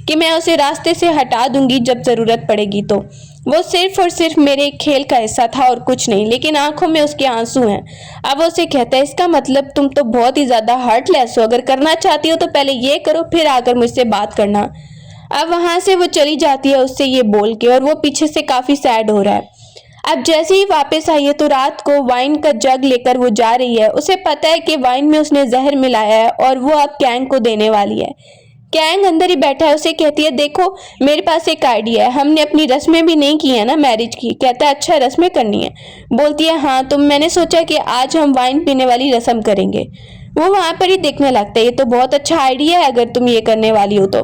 कि मैं उसे रास्ते से हटा दूंगी जब जरूरत पड़ेगी। तो वो सिर्फ और सिर्फ मेरे खेल का हिस्सा था और कुछ नहीं, लेकिन आंखों में उसके आंसू हैं। अब वो उसे कहता है इसका मतलब तुम तो बहुत ही ज्यादा हार्टलेस हो, अगर करना चाहती हो तो पहले ये करो फिर आकर मुझसे बात करना। अब वहां से वो चली जाती है उससे ये बोल के, और वो पीछे से काफी सैड हो रहा है। अब जैसे ही वापस आई है तो रात को वाइन का जग लेकर वो जा रही है। उसे पता है कि वाइन में उसने जहर मिलाया है और वो अब कैंग को देने वाली है। कैंग अंदर ही बैठा है, उसे कहती है देखो मेरे पास एक आइडिया है, हमने अपनी रस्में भी नहीं की है ना मैरिज की। कहता है अच्छा रस्में करनी है। बोलती है हाँ, तो मैंने सोचा कि आज हम वाइन पीने वाली रस्म करेंगे। वो वहां पर ही देखने लगता है ये तो बहुत अच्छा आइडिया है अगर तुम ये करने वाली हो तो।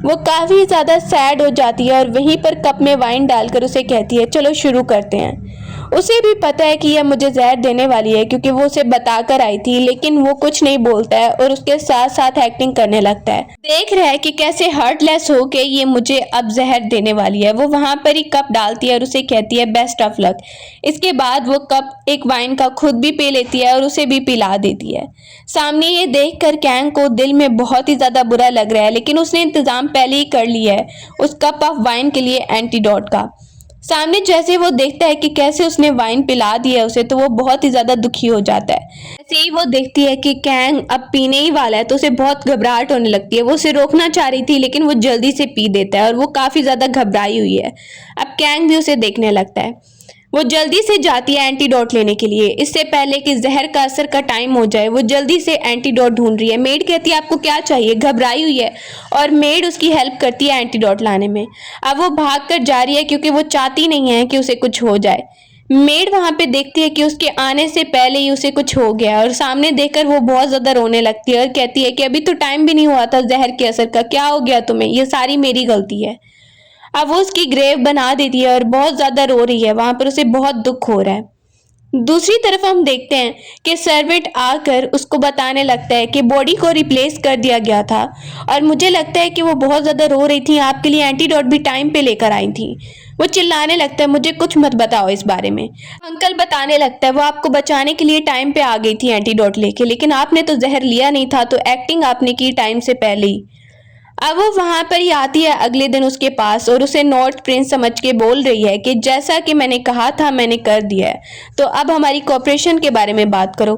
वो काफी ज्यादा सैड हो जाती है और वहीं पर कप में वाइन डालकर उसे कहती है चलो शुरू करते हैं। उसे भी पता है कि यह मुझे जहर देने वाली है क्योंकि वो उसे बताकर आई थी, लेकिन वो कुछ नहीं बोलता है और उसके साथ साथ एक्टिंग करने लगता है। देख रहा है कि कैसे हार्टलेस हो के ये मुझे अब जहर देने वाली है। वो वहां पर ही कप डालती है और उसे कहती है बेस्ट ऑफ लक। इसके बाद वो कप एक वाइन का खुद भी पी लेती है और उसे भी पिला देती है। सामने ये देखकर कैंग को दिल में बहुत ही ज्यादा बुरा लग रहा है, लेकिन उसने इंतजाम पहले ही कर लिया है उस कप ऑफ वाइन के लिए एंटीडोट का। सामने जैसे वो देखता है कि कैसे उसने वाइन पिला दिया उसे, तो वो बहुत ही ज्यादा दुखी हो जाता है। जैसे ही वो देखती है कि कैंग अब पीने ही वाला है तो उसे बहुत घबराहट होने लगती है। वो उसे रोकना चाह रही थी लेकिन वो जल्दी से पी देता है और वो काफी ज्यादा घबराई हुई है। अब कैंग भी उसे देखने लगता है। वो जल्दी से जाती है एंटीडोट लेने के लिए, इससे पहले कि जहर का असर का टाइम हो जाए। वो जल्दी से एंटीडोट ढूंढ रही है। मेड कहती है आपको क्या चाहिए, घबराई हुई है, और मेड उसकी हेल्प करती है एंटीडोट लाने में। अब वो भाग कर जा रही है क्योंकि वो चाहती नहीं है कि उसे कुछ हो जाए। मेड वहां पे देखती है कि उसके आने से पहले ही उसे कुछ हो गया और सामने देखकर वो बहुत ज्यादा रोने लगती है और कहती है कि अभी तो टाइम भी नहीं हुआ था जहर के असर का, क्या हो गया तुम्हें, ये सारी मेरी गलती है। अब वो उसकी ग्रेव बना देती है और बहुत ज्यादा रो रही है। वहां पर उसे बहुत दुख हो रहा है। दूसरी तरफ हम देखते हैं कि सर्वेंट आकर उसको बताने लगता है कि बॉडी को रिप्लेस कर दिया गया था और मुझे लगता है कि वो बहुत ज्यादा रो रही थी, आपके लिए एंटीडोट भी टाइम पे लेकर आई थी। वो चिल्लाने लगता है मुझे कुछ मत बताओ इस बारे में। अंकल बताने लगता है वो आपको बचाने के लिए टाइम पे आ गई थी एंटीडोट लेके, लेकिन आपने तो जहर लिया नहीं था, तो एक्टिंग आपने की टाइम से पहले ही। अब वो वहां पर ही आती है अगले दिन उसके पास और उसे नॉर्थ प्रिंस समझ के बोल रही है कि जैसा कि मैंने कहा था मैंने कर दिया है, तो अब हमारी कोऑपरेशन के बारे में बात करो।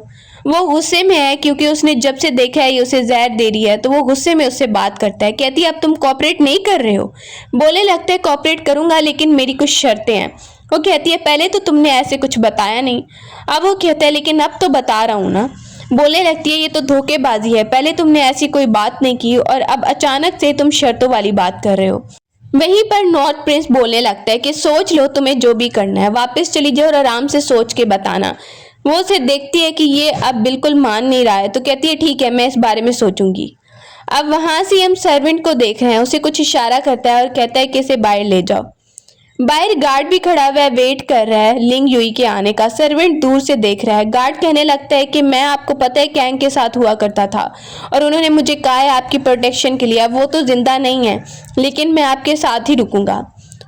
वो गुस्से में है क्योंकि उसने जब से देखा है ये उसे जहर दे रही है, तो वो गुस्से में उससे बात करता है। कहती है अब तुम कोऑपरेट नहीं कर रहे हो। बोले लगता है कोऑपरेट करूंगा लेकिन मेरी कुछ शर्तें हैं। वो कहती है पहले तो तुमने ऐसे कुछ बताया नहीं। अब वो कहता है लेकिन अब तो बता रहा हूं ना। बोलने लगती है ये तो धोखेबाजी है, पहले तुमने ऐसी कोई बात नहीं की और अब अचानक से तुम शर्तों वाली बात कर रहे हो। वहीं पर नॉर्थ प्रिंस बोलने लगता है कि सोच लो तुम्हें जो भी करना है, वापस चली जाओ और आराम से सोच के बताना। वो उसे देखती है कि ये अब बिल्कुल मान नहीं रहा है, तो कहती है ठीक है मैं इस बारे में सोचूंगी। अब वहां से हम सर्वेंट को देख रहे हैं, उसे कुछ इशारा करता है और कहता है कि इसे बाहर ले जाओ। बाहर गार्ड भी खड़ा हुआ है, वेट कर रहा है लिंग युई के आने का। सर्वेंट दूर से देख रहा है। गार्ड कहने लगता है कि मैं आपको पता है कैंग के साथ हुआ करता था और उन्होंने मुझे कहा है आपकी प्रोटेक्शन के लिए, अब वो तो जिंदा नहीं है लेकिन मैं आपके साथ ही रुकूंगा।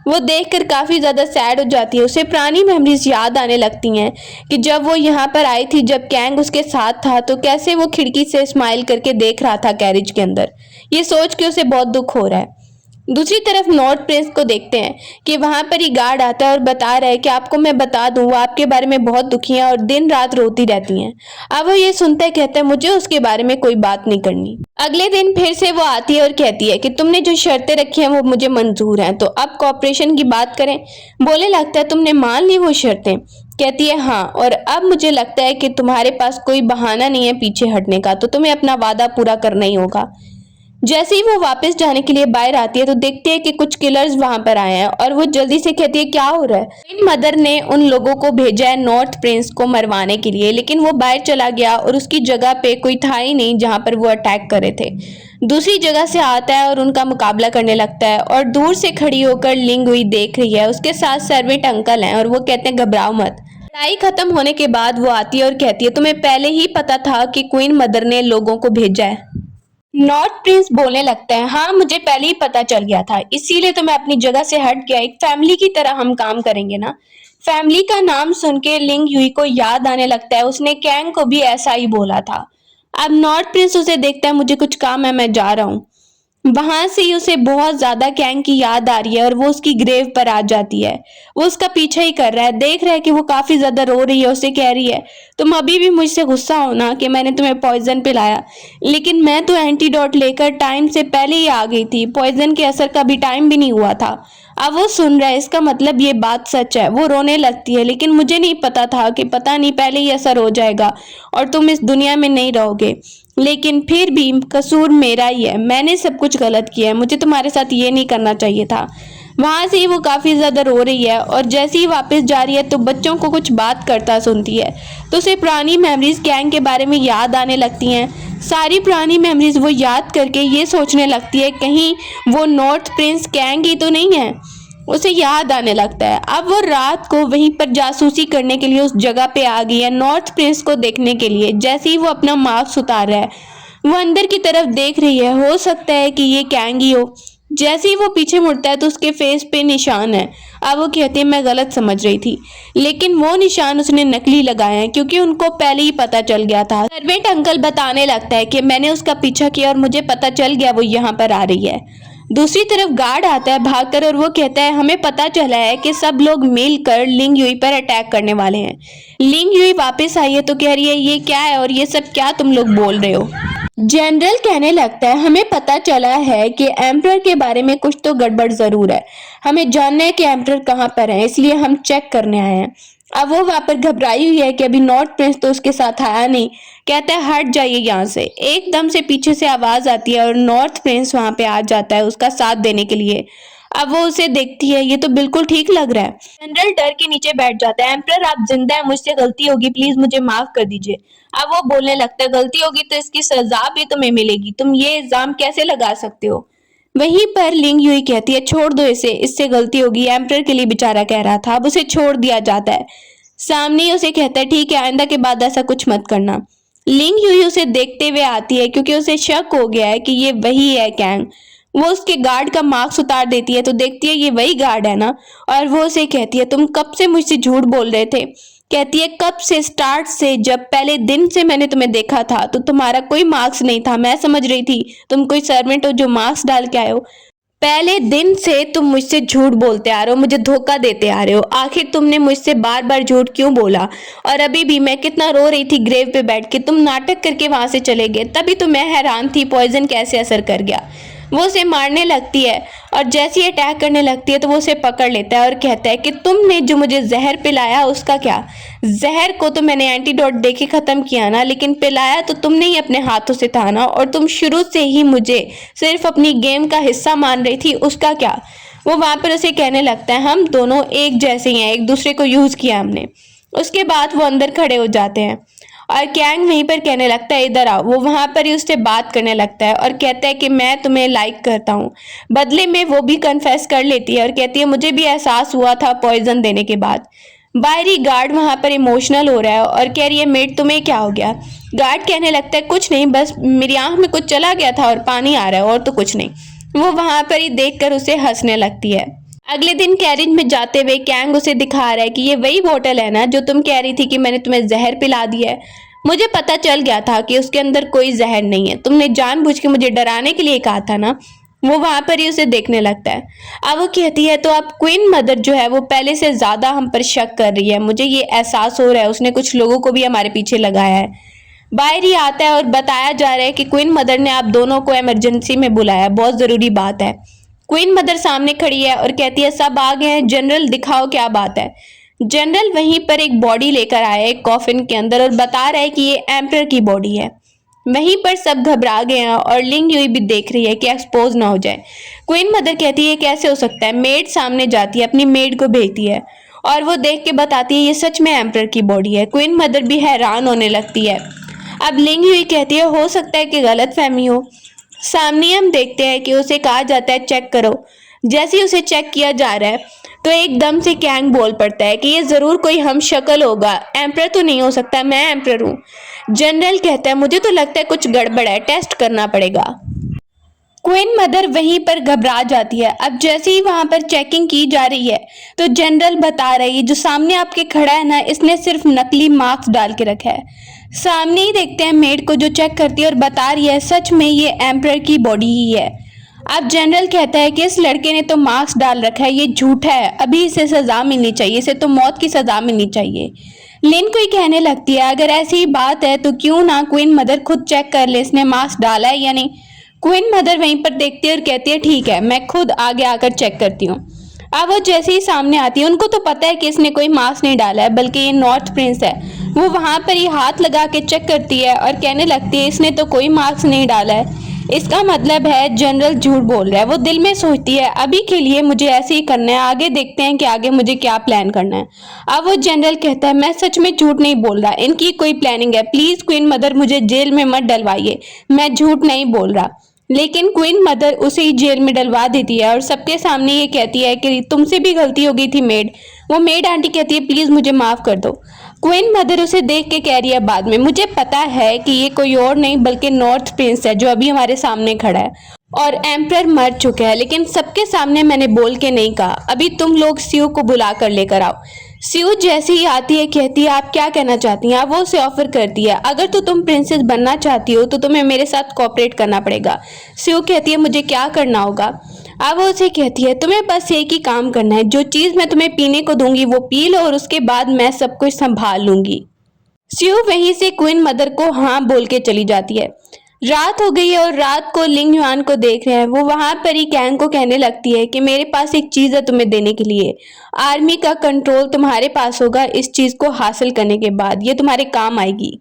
वो देखकर काफी ज्यादा सैड हो जाती है। उसे पुरानी मेमोरीज याद आने लगती हैं कि जब वो यहाँ पर आई थी, जब कैंग उसके साथ था, तो कैसे वो खिड़की से स्माइल करके देख रहा था कैरिज के अंदर। ये सोच के उसे बहुत दुख हो रहा है। दूसरी तरफ नॉर्थ प्रिंस को देखते हैं कि वहां पर ही गार्ड आता है और बता रहा है कि आपको मैं बता दूं वो आपके बारे में बहुत दुखी हैं और दिन रात रोती रहती हैं। अब वो ये सुनता है, कहता है मुझे उसके बारे में कोई बात नहीं करनी। अगले दिन फिर से वो आती है और कहती है कि तुमने जो शर्तें रखी हैं वो मुझे मंजूर हैं, तो अब कॉपरेशन की बात करें। बोले लगता है तुमने मान ली वो शर्तें। कहती है हाँ, और अब मुझे लगता है कि तुम्हारे पास कोई बहाना नहीं है पीछे हटने का, तो तुम्हें अपना वादा पूरा करना ही होगा। जैसे ही वो वापस जाने के लिए बाहर आती है तो देखती है कि कुछ किलर्स वहां पर आए हैं और वो जल्दी से कहती है क्या हो रहा है। क्वीन मदर ने उन लोगों को भेजा है नॉर्थ प्रिंस को मरवाने के लिए, लेकिन वो बाहर चला गया और उसकी जगह पे कोई था ही नहीं जहां पर वो अटैक कर रहे थे। दूसरी जगह से आता है और उनका मुकाबला करने लगता है और दूर से खड़ी होकर लिंग हुई देख रही है। उसके साथ सर्वेंट अंकल हैं और वो कहते हैं घबराओ मत। लड़ाई खत्म होने के बाद वो आती है और कहती है तुम्हें पहले ही पता था कि क्वीन मदर ने लोगों को भेजा है। नॉर्थ प्रिंस बोलने लगता है हाँ मुझे पहले ही पता चल गया था, इसीलिए तो मैं अपनी जगह से हट गया। एक फैमिली की तरह हम काम करेंगे ना। फैमिली का नाम सुन के लिंग युई को याद आने लगता है, उसने कैंग को भी ऐसा ही बोला था। अब नॉर्थ प्रिंस उसे देखता है मुझे कुछ काम है मैं जा रहा हूँ। वहां से ही उसे बहुत ज्यादा कैंग की याद आ रही है और वो उसकी ग्रेव पर आ जाती है। वो उसका पीछा ही कर रहा है, देख रहा है कि वो काफी ज्यादा रो रही है। उसे कह रही है तुम अभी भी मुझसे गुस्सा हो ना कि मैंने तुम्हें पॉइजन पिलाया, लेकिन मैं तो एंटीडोट लेकर टाइम से पहले ही आ गई थी, पॉइजन के असर का भी टाइम भी नहीं हुआ था। अब वो सुन रहा है, इसका मतलब ये बात सच है। वो रोने लगती है लेकिन मुझे नहीं पता था कि पता नहीं पहले ही असर हो जाएगा और तुम इस दुनिया में नहीं रहोगे। लेकिन फिर भी कसूर मेरा ही है, मैंने सब कुछ गलत किया है, मुझे तुम्हारे साथ ये नहीं करना चाहिए था। वहां से ही वो काफी ज्यादा रो रही है और जैसे ही वापस जा रही है तो बच्चों को कुछ बात करता सुनती है तो उसे पुरानी मेमोरीज कैंग के बारे में याद आने लगती हैं। सारी पुरानी मेमोरीज वो याद करके ये सोचने लगती है कहीं वो नॉर्थ प्रिंस कैंग ही तो नहीं है। उसे याद आने लगता है अब वो रात को वहीं पर जासूसी करने के लिए उस जगह पे आ गई है, नॉर्थ प्रिंस को देखने के लिए। जैसे ही वो अपना मास्क उतार रहा है वो अंदर की तरफ देख रही है, हो सकता है कि ये कैंग ही हो। जैसे ही वो पीछे मुड़ता है तो उसके फेस पे निशान है। अब वो कहती है मैं गलत समझ रही थी, लेकिन वो निशान उसने नकली लगाए हैं क्योंकि उनको पहले ही पता चल गया था। सर्वेंट अंकल बताने लगता है कि मैंने उसका पीछा किया और मुझे पता चल गया वो यहाँ पर आ रही है। दूसरी तरफ गार्ड आता है भागकर और वो कहता है हमें पता चला है कि सब लोग मिलकर लिंग युई पर अटैक करने वाले हैं। लिंग युई वापस आई है तो कह रही है ये क्या है और ये सब क्या तुम लोग बोल रहे हो। जनरल कहने लगता है हमें पता चला है कि एम्परर के बारे में कुछ तो गड़बड़ जरूर है, हमें जानना है कि एम्परर कहाँ पर है, इसलिए हम चेक करने आए हैं। अब वो वहां पर घबराई हुई है कि अभी नॉर्थ प्रिंस तो उसके साथ आया नहीं। कहता है हट जाइए यहाँ से। एकदम से पीछे से आवाज आती है और नॉर्थ प्रिंस वहां पे आ जाता है उसका साथ देने के लिए। अब वो उसे देखती है, ये तो बिल्कुल ठीक लग रहा है। जनरल डर के नीचे बैठ जाता है। एम्परर आप जिंदा है, मुझसे गलती होगी, प्लीज मुझे माफ कर दीजिए। अब वो बोलने लगता है गलती होगी तो इसकी सजा भी तुम्हें मिलेगी, तुम ये इल्जाम कैसे लगा सकते हो। वहीं पर लिंग युई कहती है छोड़ दो इसे, इससे गलती होगी, एम्परर के लिए बेचारा कह रहा था। अब उसे छोड़ दिया जाता है। सामने ही उसे कहता है ठीक है आइंदा के बाद ऐसा कुछ मत करना। लिंग युई उसे देखते हुए आती है क्योंकि उसे शक हो गया है कि ये वही है कैंग। वो उसके गार्ड का मास्क उतार देती है तो देखती है ये वही गार्ड है ना, और वो उसे कहती है तुम कब से मुझसे झूठ बोल रहे थे। कहती है कब से, स्टार्ट से, जब पहले दिन से मैंने तुम्हें देखा था तो तुम्हारा कोई मास्क नहीं था, मैं समझ रही थी तुम कोई सर्वेंट हो जो मास्क डाल के आए हो। पहले दिन से तुम मुझसे झूठ बोलते आ रहे हो, मुझे धोखा देते आ रहे हो। आखिर तुमने मुझसे बार बार झूठ क्यों बोला। और अभी भी मैं कितना रो रही थी ग्रेव पे बैठ के, तुम नाटक करके वहां से चले गए, तभी तो मैं हैरान थी पॉइजन कैसे असर कर गया। वो उसे मारने लगती है और जैसे ही अटैक करने लगती है तो वो उसे पकड़ लेता है और कहता है कि तुमने जो मुझे जहर पिलाया उसका क्या। जहर को तो मैंने एंटीडोट दे के खत्म किया ना, लेकिन पिलाया तो तुमने ही अपने हाथों से था ना, और तुम शुरू से ही मुझे सिर्फ अपनी गेम का हिस्सा मान रही थी, उसका क्या। वो वहां पर उसे कहने लगता है हम दोनों एक जैसे ही हैं, एक दूसरे को यूज किया हमने। उसके बाद वो अंदर खड़े हो जाते हैं और कैंग वहीं पर कहने लगता है इधर आओ। वो वहां पर ही उससे बात करने लगता है और कहता है कि मैं तुम्हें लाइक करता हूँ। बदले में वो भी कन्फेस कर लेती है और कहती है मुझे भी एहसास हुआ था पॉइजन देने के बाद। बाहरी गार्ड वहां पर इमोशनल हो रहा है और कह रही है मेट तुम्हें क्या हो गया। गार्ड कहने लगता है कुछ नहीं, बस मेरी आंख में कुछ चला गया था और पानी आ रहा है और तो कुछ नहीं। वो वहां पर ही देखकर उसे हंसने लगती है। अगले दिन कैरिज में जाते हुए कैंग उसे दिखा रहा है कि ये वही बोतल है ना जो तुम कह रही थी कि मैंने तुम्हें जहर पिला दिया है। मुझे पता चल गया था कि उसके अंदर कोई जहर नहीं है, तुमने जानबूझ के मुझे डराने के लिए कहा था ना। वो वहां पर ही उसे देखने लगता है। अब वो कहती है तो अब क्वीन मदर जो है वो पहले से ज्यादा हम पर शक कर रही है, मुझे ये एहसास हो रहा है उसने कुछ लोगों को भी हमारे पीछे लगाया है। बाहर ही आता है और बताया जा रहा है कि क्वीन मदर ने आप दोनों को इमरजेंसी में बुलाया, बहुत जरूरी बात है। क्वीन मदर सामने खड़ी है और कहती है सब आ गए हैं, जनरल दिखाओ क्या बात है। जनरल वहीं पर एक बॉडी लेकर आया है एक कॉफिन के अंदर और बता रहा है कि ये एम्परर की बॉडी है। वहीं पर सब घबरा गए हैं और लिंग यूई भी देख रही है कि एक्सपोज ना हो जाए। क्वीन मदर कहती है कैसे हो सकता है। मेड सामने जाती है, अपनी मेड को भेजती है और वो देख के बताती है ये सच में एम्परर की बॉडी है। क्वीन मदर भी हैरान होने लगती है। अब लिंग यूई कहती है हो सकता है कि गलत फहमी हो। सामने हम देखते हैं कि उसे कहा जाता है चेक करो। जैसे ही उसे चेक किया जा रहा है तो एकदम से कैंग बोल पड़ता है कि ये जरूर कोई हम शक्ल होगा, एम्परर तो नहीं हो सकता, मैं एम्परर हूँ। जनरल कहता है मुझे तो लगता है कुछ गड़बड़ है, टेस्ट करना पड़ेगा। क्वीन मदर वहीं पर घबरा जाती है। अब जैसे ही वहां पर चेकिंग की जा रही है तो जनरल बता रही है जो सामने आपके खड़ा है ना, इसने सिर्फ नकली मार्क्स डाल के रखा है। सामने ही देखते हैं मेड को जो चेक करती है और बता रही है सच में ये एम्परर की बॉडी ही है। अब जनरल कहता है कि इस लड़के ने तो मार्क्स डाल रखा है, ये झूठा है, अभी इसे सजा मिलनी चाहिए, इसे तो मौत की सजा मिलनी चाहिए। लिन कोई कहने लगती है अगर ऐसी ही बात है तो क्यों ना क्वीन मदर खुद चेक कर ले इसने मार्क्स डाला है या नहीं। क्वीन मदर वहीं पर देखती है और कहती है ठीक है, मैं खुद आगे आकर चेक करती हूँ। अब वो जैसे ही सामने आती है उनको तो पता है कि इसने कोई मार्क्स नहीं डाला है बल्कि ये नॉर्थ प्रिंस है। वो वहां पर ही हाथ लगा के चेक करती है और कहने लगती है इसने तो कोई मार्क्स नहीं डाला है, इसका मतलब है जनरल झूठ बोल रहा है। वो दिल में सोचती है अभी के लिए मुझे ऐसे ही करना है, आगे देखते हैं कि आगे मुझे क्या प्लान करना है। अब वो जनरल कहता है मैं सच में झूठ नहीं बोल रहा, इनकी कोई प्लानिंग है, प्लीज क्वीन मदर मुझे जेल में मत डलवाइए, मैं झूठ नहीं बोल रहा। लेकिन क्वीन मदर उसे ही जेल में डलवा देती है और सबके सामने ये कहती है कि तुमसे भी गलती हो गई थी मेड। वो मेड आंटी कहती है प्लीज मुझे माफ कर दो। क्वीन मदर उसे देख के कह रही है बाद में मुझे पता है कि ये कोई और नहीं बल्कि नॉर्थ प्रिंस है जो अभी हमारे सामने खड़ा है और एम्परर मर चुका है, लेकिन सबके सामने मैंने बोल के नहीं कहा। अभी तुम लोग सियो को बुला कर लेकर आओ। सियो जैसे ही आती है कहती है आप क्या कहना चाहती हैं। वो उसे ऑफर करती है अगर तो तुम प्रिंसेस बनना चाहती हो तो तुम्हें मेरे साथ कोऑपरेट करना पड़ेगा। सियो कहती है मुझे क्या करना होगा। अब वो उसे कहती है तुम्हें बस एक ही काम करना है, जो चीज मैं तुम्हें पीने को दूंगी वो पी लो और उसके बाद मैं सब कुछ संभाल लूंगी। सियो वहीं से क्वीन मदर को हाँ बोल के चली जाती है। रात हो गई है और रात को लिंग युआन को देख रहे हैं। वो वहां पर ही कैंग को कहने लगती है कि मेरे पास एक चीज है तुम्हें देने के लिए, आर्मी का कंट्रोल तुम्हारे पास होगा, इस चीज को हासिल करने के बाद ये तुम्हारे काम आएगी।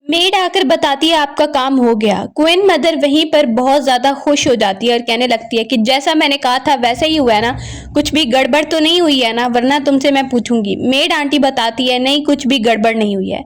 मेड आकर बताती है आपका काम हो गया। क्वीन मदर वहीं पर बहुत ज्यादा खुश हो जाती है और कहने लगती है कि जैसा मैंने कहा था वैसा ही हुआ है ना, कुछ भी गड़बड़ तो नहीं हुई है ना, वरना तुमसे मैं पूछूंगी। मेड आंटी बताती है नहीं कुछ भी गड़बड़ नहीं हुई है।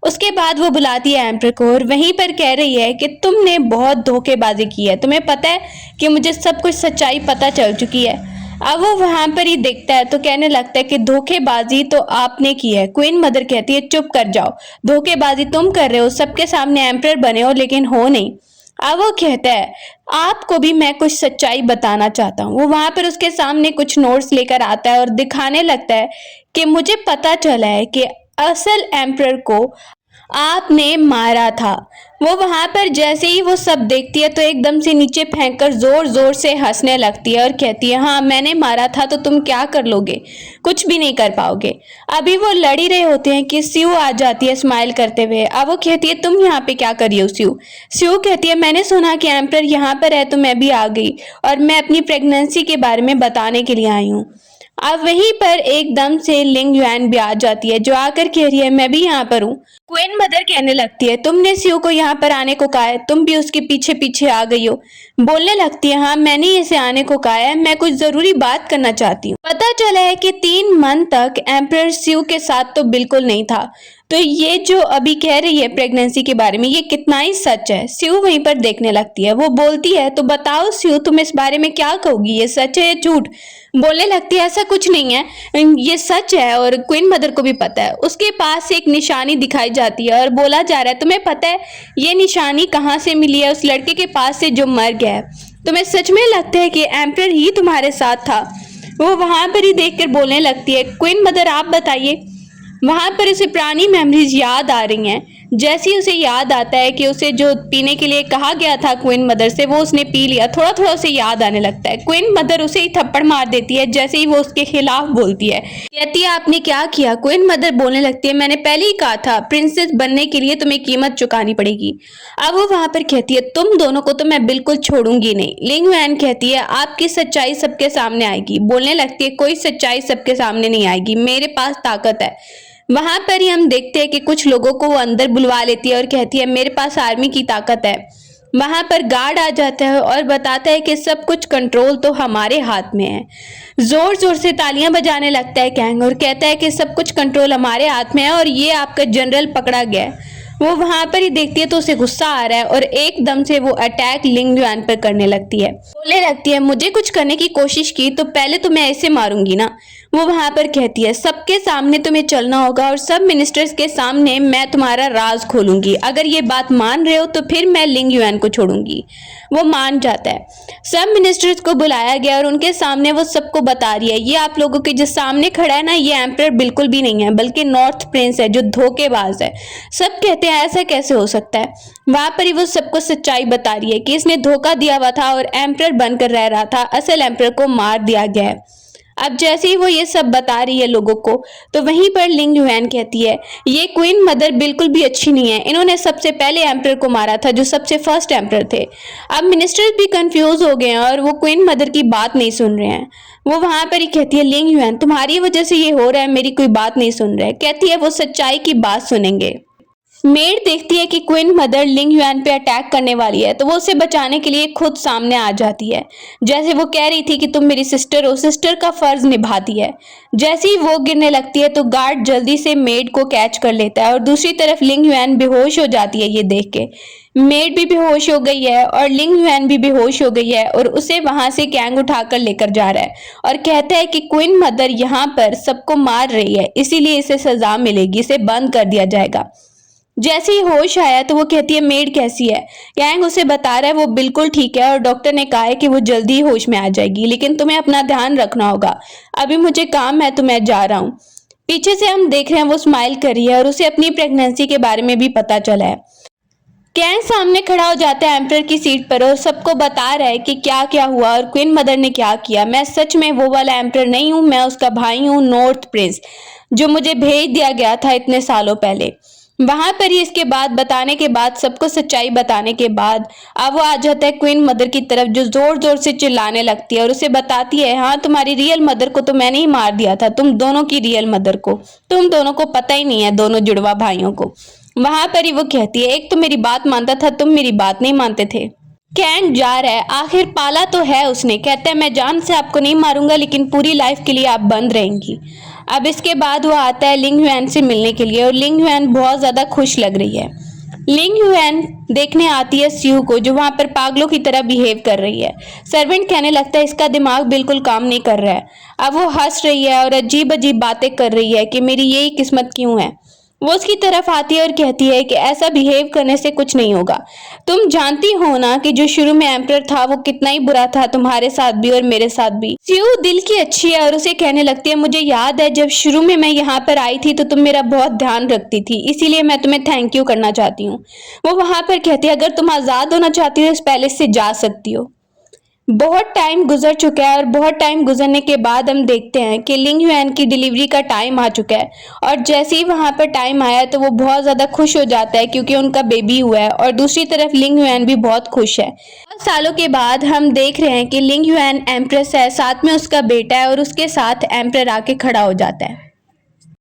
उसके बाद वो बुलाती है एम्परर को और वहीं पर कह रही है कि तुमने बहुत धोखेबाजी की है, तुम्हें पता है कि मुझे सब कुछ सच्चाई पता चल चुकी है। अब वो वहां पर ही देखता है तो कहने लगता है कि धोखेबाजी तो आपने की है। क्वीन मदर कहती है चुप कर जाओ, धोखेबाजी तुम कर रहे हो, सबके सामने एम्परर बने हो लेकिन हो नहीं। अब वो कहता है आपको भी मैं कुछ सच्चाई बताना चाहता हूँ। वो वहां पर उसके सामने कुछ नोट्स लेकर आता है और दिखाने लगता है कि मुझे पता चला है कि असल एम्परर को आपने मारा था। वो वहां पर जैसे ही वो सब देखती है तो एकदम से नीचे फेंककर जोर जोर से हंसने लगती है और कहती है हाँ मैंने मारा था तो तुम क्या कर लोगे, कुछ भी नहीं कर पाओगे। अभी वो लड़ ही रहे होते हैं कि सियो आ जाती है स्माइल करते हुए। अब वो कहती है तुम यहाँ पे क्या कर रही हो सियो। सियो कहती है मैंने सुना कि एम्परर यहाँ पर है तो मैं भी आ गई और मैं अपनी प्रेगनेंसी के बारे में बताने के लिए आई हूँ। अब वहीं पर एकदम से लिंग युआन भी आ जाती है जो आकर कह रही है मैं भी यहाँ पर हूँ। क्वीन मदर कहने लगती है तुमने सियो को यहाँ पर आने को कहा है, तुम भी उसके पीछे पीछे आ गई हो। बोलने लगती है हाँ मैंने इसे आने को कहा है, मैं कुछ जरूरी बात करना चाहती हूँ। पता चला है कि 3 मंथ तक एम्परर सियो के साथ तो बिल्कुल नहीं था, तो ये जो अभी कह रही है प्रेगनेंसी के बारे में ये कितना ही सच है। सियो वहीं पर देखने लगती है। वो बोलती है तो बताओ सियो तुम इस बारे में क्या कहोगी, ये सच है या झूठ। बोलने लगती है ऐसा कुछ नहीं है, ये सच है और क्वीन मदर को भी पता है। उसके पास एक निशानी दिखाई जाती है और बोला जा रहा है तुम्हें पता है ये निशानी कहाँ से मिली है, उस लड़के के पास से जो मर गया है। तुम्हें सच में लगता है कि एम्परर ही तुम्हारे साथ था। वो वहां पर ही देखकर बोलने लगती है क्वीन मदर आप बताइए। वहां पर उसे पुरानी मेमोरीज याद आ रही हैं। जैसे ही उसे याद आता है कि उसे जो पीने के लिए कहा गया था क्वीन मदर से वो उसने पी लिया, थोड़ा थोड़ा उसे याद आने लगता है। क्वीन मदर उसे ही थप्पड़ मार देती है जैसे ही वो उसके खिलाफ बोलती है। कहती है आपने क्या किया। क्वीन मदर बोलने लगती है मैंने पहले ही कहा था प्रिंसेस बनने के लिए तुम्हें कीमत चुकानी पड़ेगी। अब वो वहां पर कहती है तुम दोनों को तो मैं बिल्कुल छोड़ूंगी नहीं। लिंग युआन कहती है आपकी सच्चाई सबके सामने आएगी। बोलने लगती है कोई सच्चाई सबके सामने नहीं आएगी, मेरे पास ताकत है। वहां पर ही हम देखते हैं कि कुछ लोगों को वो अंदर बुलवा लेती है और कहती है मेरे पास आर्मी की ताकत है। वहां पर गार्ड आ जाता है और बताता है कि सब कुछ कंट्रोल तो हमारे हाथ में है। जोर जोर से तालियां बजाने लगता है कैंग और कहता है कि सब कुछ कंट्रोल हमारे हाथ में है और ये आपका जनरल पकड़ा गया है। वो वहां पर ही देखती है तो उसे गुस्सा आ रहा है और एकदम से वो अटैक लिंग युआन पर करने लगती है। बोलने लगती है मुझे कुछ करने की कोशिश की तो पहले तो मैं ऐसे मारूंगी ना। वो वहां पर कहती है सबके सामने तुम्हें चलना होगा और सब मिनिस्टर्स के सामने मैं तुम्हारा राज खोलूंगी। अगर ये बात मान रहे हो तो फिर मैं लिंग युआन को छोड़ूंगी। वो मान जाता है। सब मिनिस्टर्स को बुलाया गया और उनके सामने वो सबको बता रही है ये आप लोगों के जो सामने खड़ा है ना ये एम्परर बिल्कुल भी नहीं है बल्कि नॉर्थ प्रिंस है जो धोखेबाज है। सब कहते हैं ऐसा कैसे हो सकता है। वहां पर ही वो सबको सच्चाई बता रही है कि इसने धोखा दिया हुआ था और एम्परर बनकर रह रहा था, असल एम्परर को मार दिया गया है। अब जैसे ही वो ये सब बता रही है लोगों को तो वहीं पर लिंग युआन कहती है ये क्वीन मदर बिल्कुल भी अच्छी नहीं है, इन्होंने सबसे पहले एम्परर को मारा था जो सबसे फर्स्ट एम्परर थे। अब मिनिस्टर्स भी कंफ्यूज हो गए हैं और वो क्वीन मदर की बात नहीं सुन रहे हैं। वो वहां पर ही कहती है लिंग युआन तुम्हारी वजह से ये हो रहा है, मेरी कोई बात नहीं सुन रहा है। कहती है वो सच्चाई की बात सुनेंगे। मेड देखती है कि क्वीन मदर लिंग युआन पे अटैक करने वाली है तो वो उसे बचाने के लिए खुद सामने आ जाती है। जैसे वो कह रही थी कि तुम मेरी सिस्टर हो, सिस्टर का फर्ज निभाती है। जैसे ही वो गिरने लगती है तो गार्ड जल्दी से मेड को कैच कर लेता है और दूसरी तरफ लिंग युआन बेहोश हो जाती है। ये देख के मेड भी बेहोश हो गई है और लिंग युआन भी बेहोश हो गई है और उसे वहां से कैंग उठाकर लेकर जा रहा है और कहता है कि क्वीन मदर यहाँ पर सबको मार रही है इसीलिए इसे सजा मिलेगी, इसे बंद कर दिया जाएगा। जैसे ही होश आया तो वो कहती है मेड कैसी है। कैंग उसे बता रहा है वो बिल्कुल ठीक है और डॉक्टर ने कहा है कि वो जल्दी ही होश में आ जाएगी, लेकिन तुम्हें अपना ध्यान रखना होगा। अभी मुझे काम है तो मैं जा रहा हूँ। पीछे से हम देख रहे हैं वो स्माइल कर रही है और उसे अपनी प्रेगनेंसी के बारे में भी पता चला है। कैंग सामने खड़ा हो जाता है एम्परर की सीट पर और सबको बता रहा है कि क्या क्या हुआ और क्वीन मदर ने क्या किया। मैं सच में वो वाला एम्परर नहीं हूँ, मैं उसका भाई हूँ नॉर्थ प्रिंस जो मुझे भेज दिया गया था इतने सालों पहले। वहां पर ही इसके बाद बताने के बाद सबको सच्चाई बताने के बाद अब वो आ जाता है क्वीन मदर की तरफ जो जोर जोर से चिल्लाने लगती है और उसे बताती है हाँ तुम्हारी रियल मदर को तो मैंने ही मार दिया था, तुम दोनों की रियल मदर को तुम दोनों को पता ही नहीं है, दोनों जुड़वा भाइयों को। वहां पर ही वो कहती है एक तो मेरी बात मानता था, तुम मेरी बात नहीं मानते थे। कैंग जा रहा है, आखिर पाला तो है उसने। कहता है मैं जान से आपको नहीं मारूंगा लेकिन पूरी लाइफ के लिए आप बंद रहेंगी। अब इसके बाद वो आता है लिंग युआन से मिलने के लिए और लिंग युआन बहुत ज्यादा खुश लग रही है। लिंग युआन देखने आती है स्यू को जो वहां पर पागलों की तरह बिहेव कर रही है। सर्वेंट कहने लगता है इसका दिमाग बिल्कुल काम नहीं कर रहा है। अब वो हंस रही है और अजीब अजीब बातें कर रही है कि मेरी यही किस्मत क्यों है। वो उसकी तरफ आती है और कहती है कि ऐसा बिहेव करने से कुछ नहीं होगा। तुम जानती हो ना कि जो शुरू में एम्परर था वो कितना ही बुरा था, तुम्हारे साथ भी और मेरे साथ भी। स्यू दिल की अच्छी है और उसे कहने लगती है मुझे याद है जब शुरू में मैं यहाँ पर आई थी तो तुम मेरा बहुत ध्यान रखती थी, इसीलिए मैं तुम्हें थैंक यू करना चाहती हूँ। वो वहां पर कहती है अगर तुम आजाद होना चाहती हो इस पैलेस से जा सकती हो। बहुत टाइम गुजर चुका है और बहुत टाइम गुजरने के बाद हम देखते हैं कि लिंग युआन की डिलीवरी का टाइम आ चुका है और जैसे ही वहां पर टाइम आया तो वो बहुत ज़्यादा खुश हो जाता है क्योंकि उनका बेबी हुआ है और दूसरी तरफ लिंग युआन भी बहुत खुश है। बहुत सालों के बाद हम देख रहे हैं कि लिंग युआन एम्प्रेस है, साथ में उसका बेटा है और उसके साथ एम्परर आके खड़ा हो जाता है।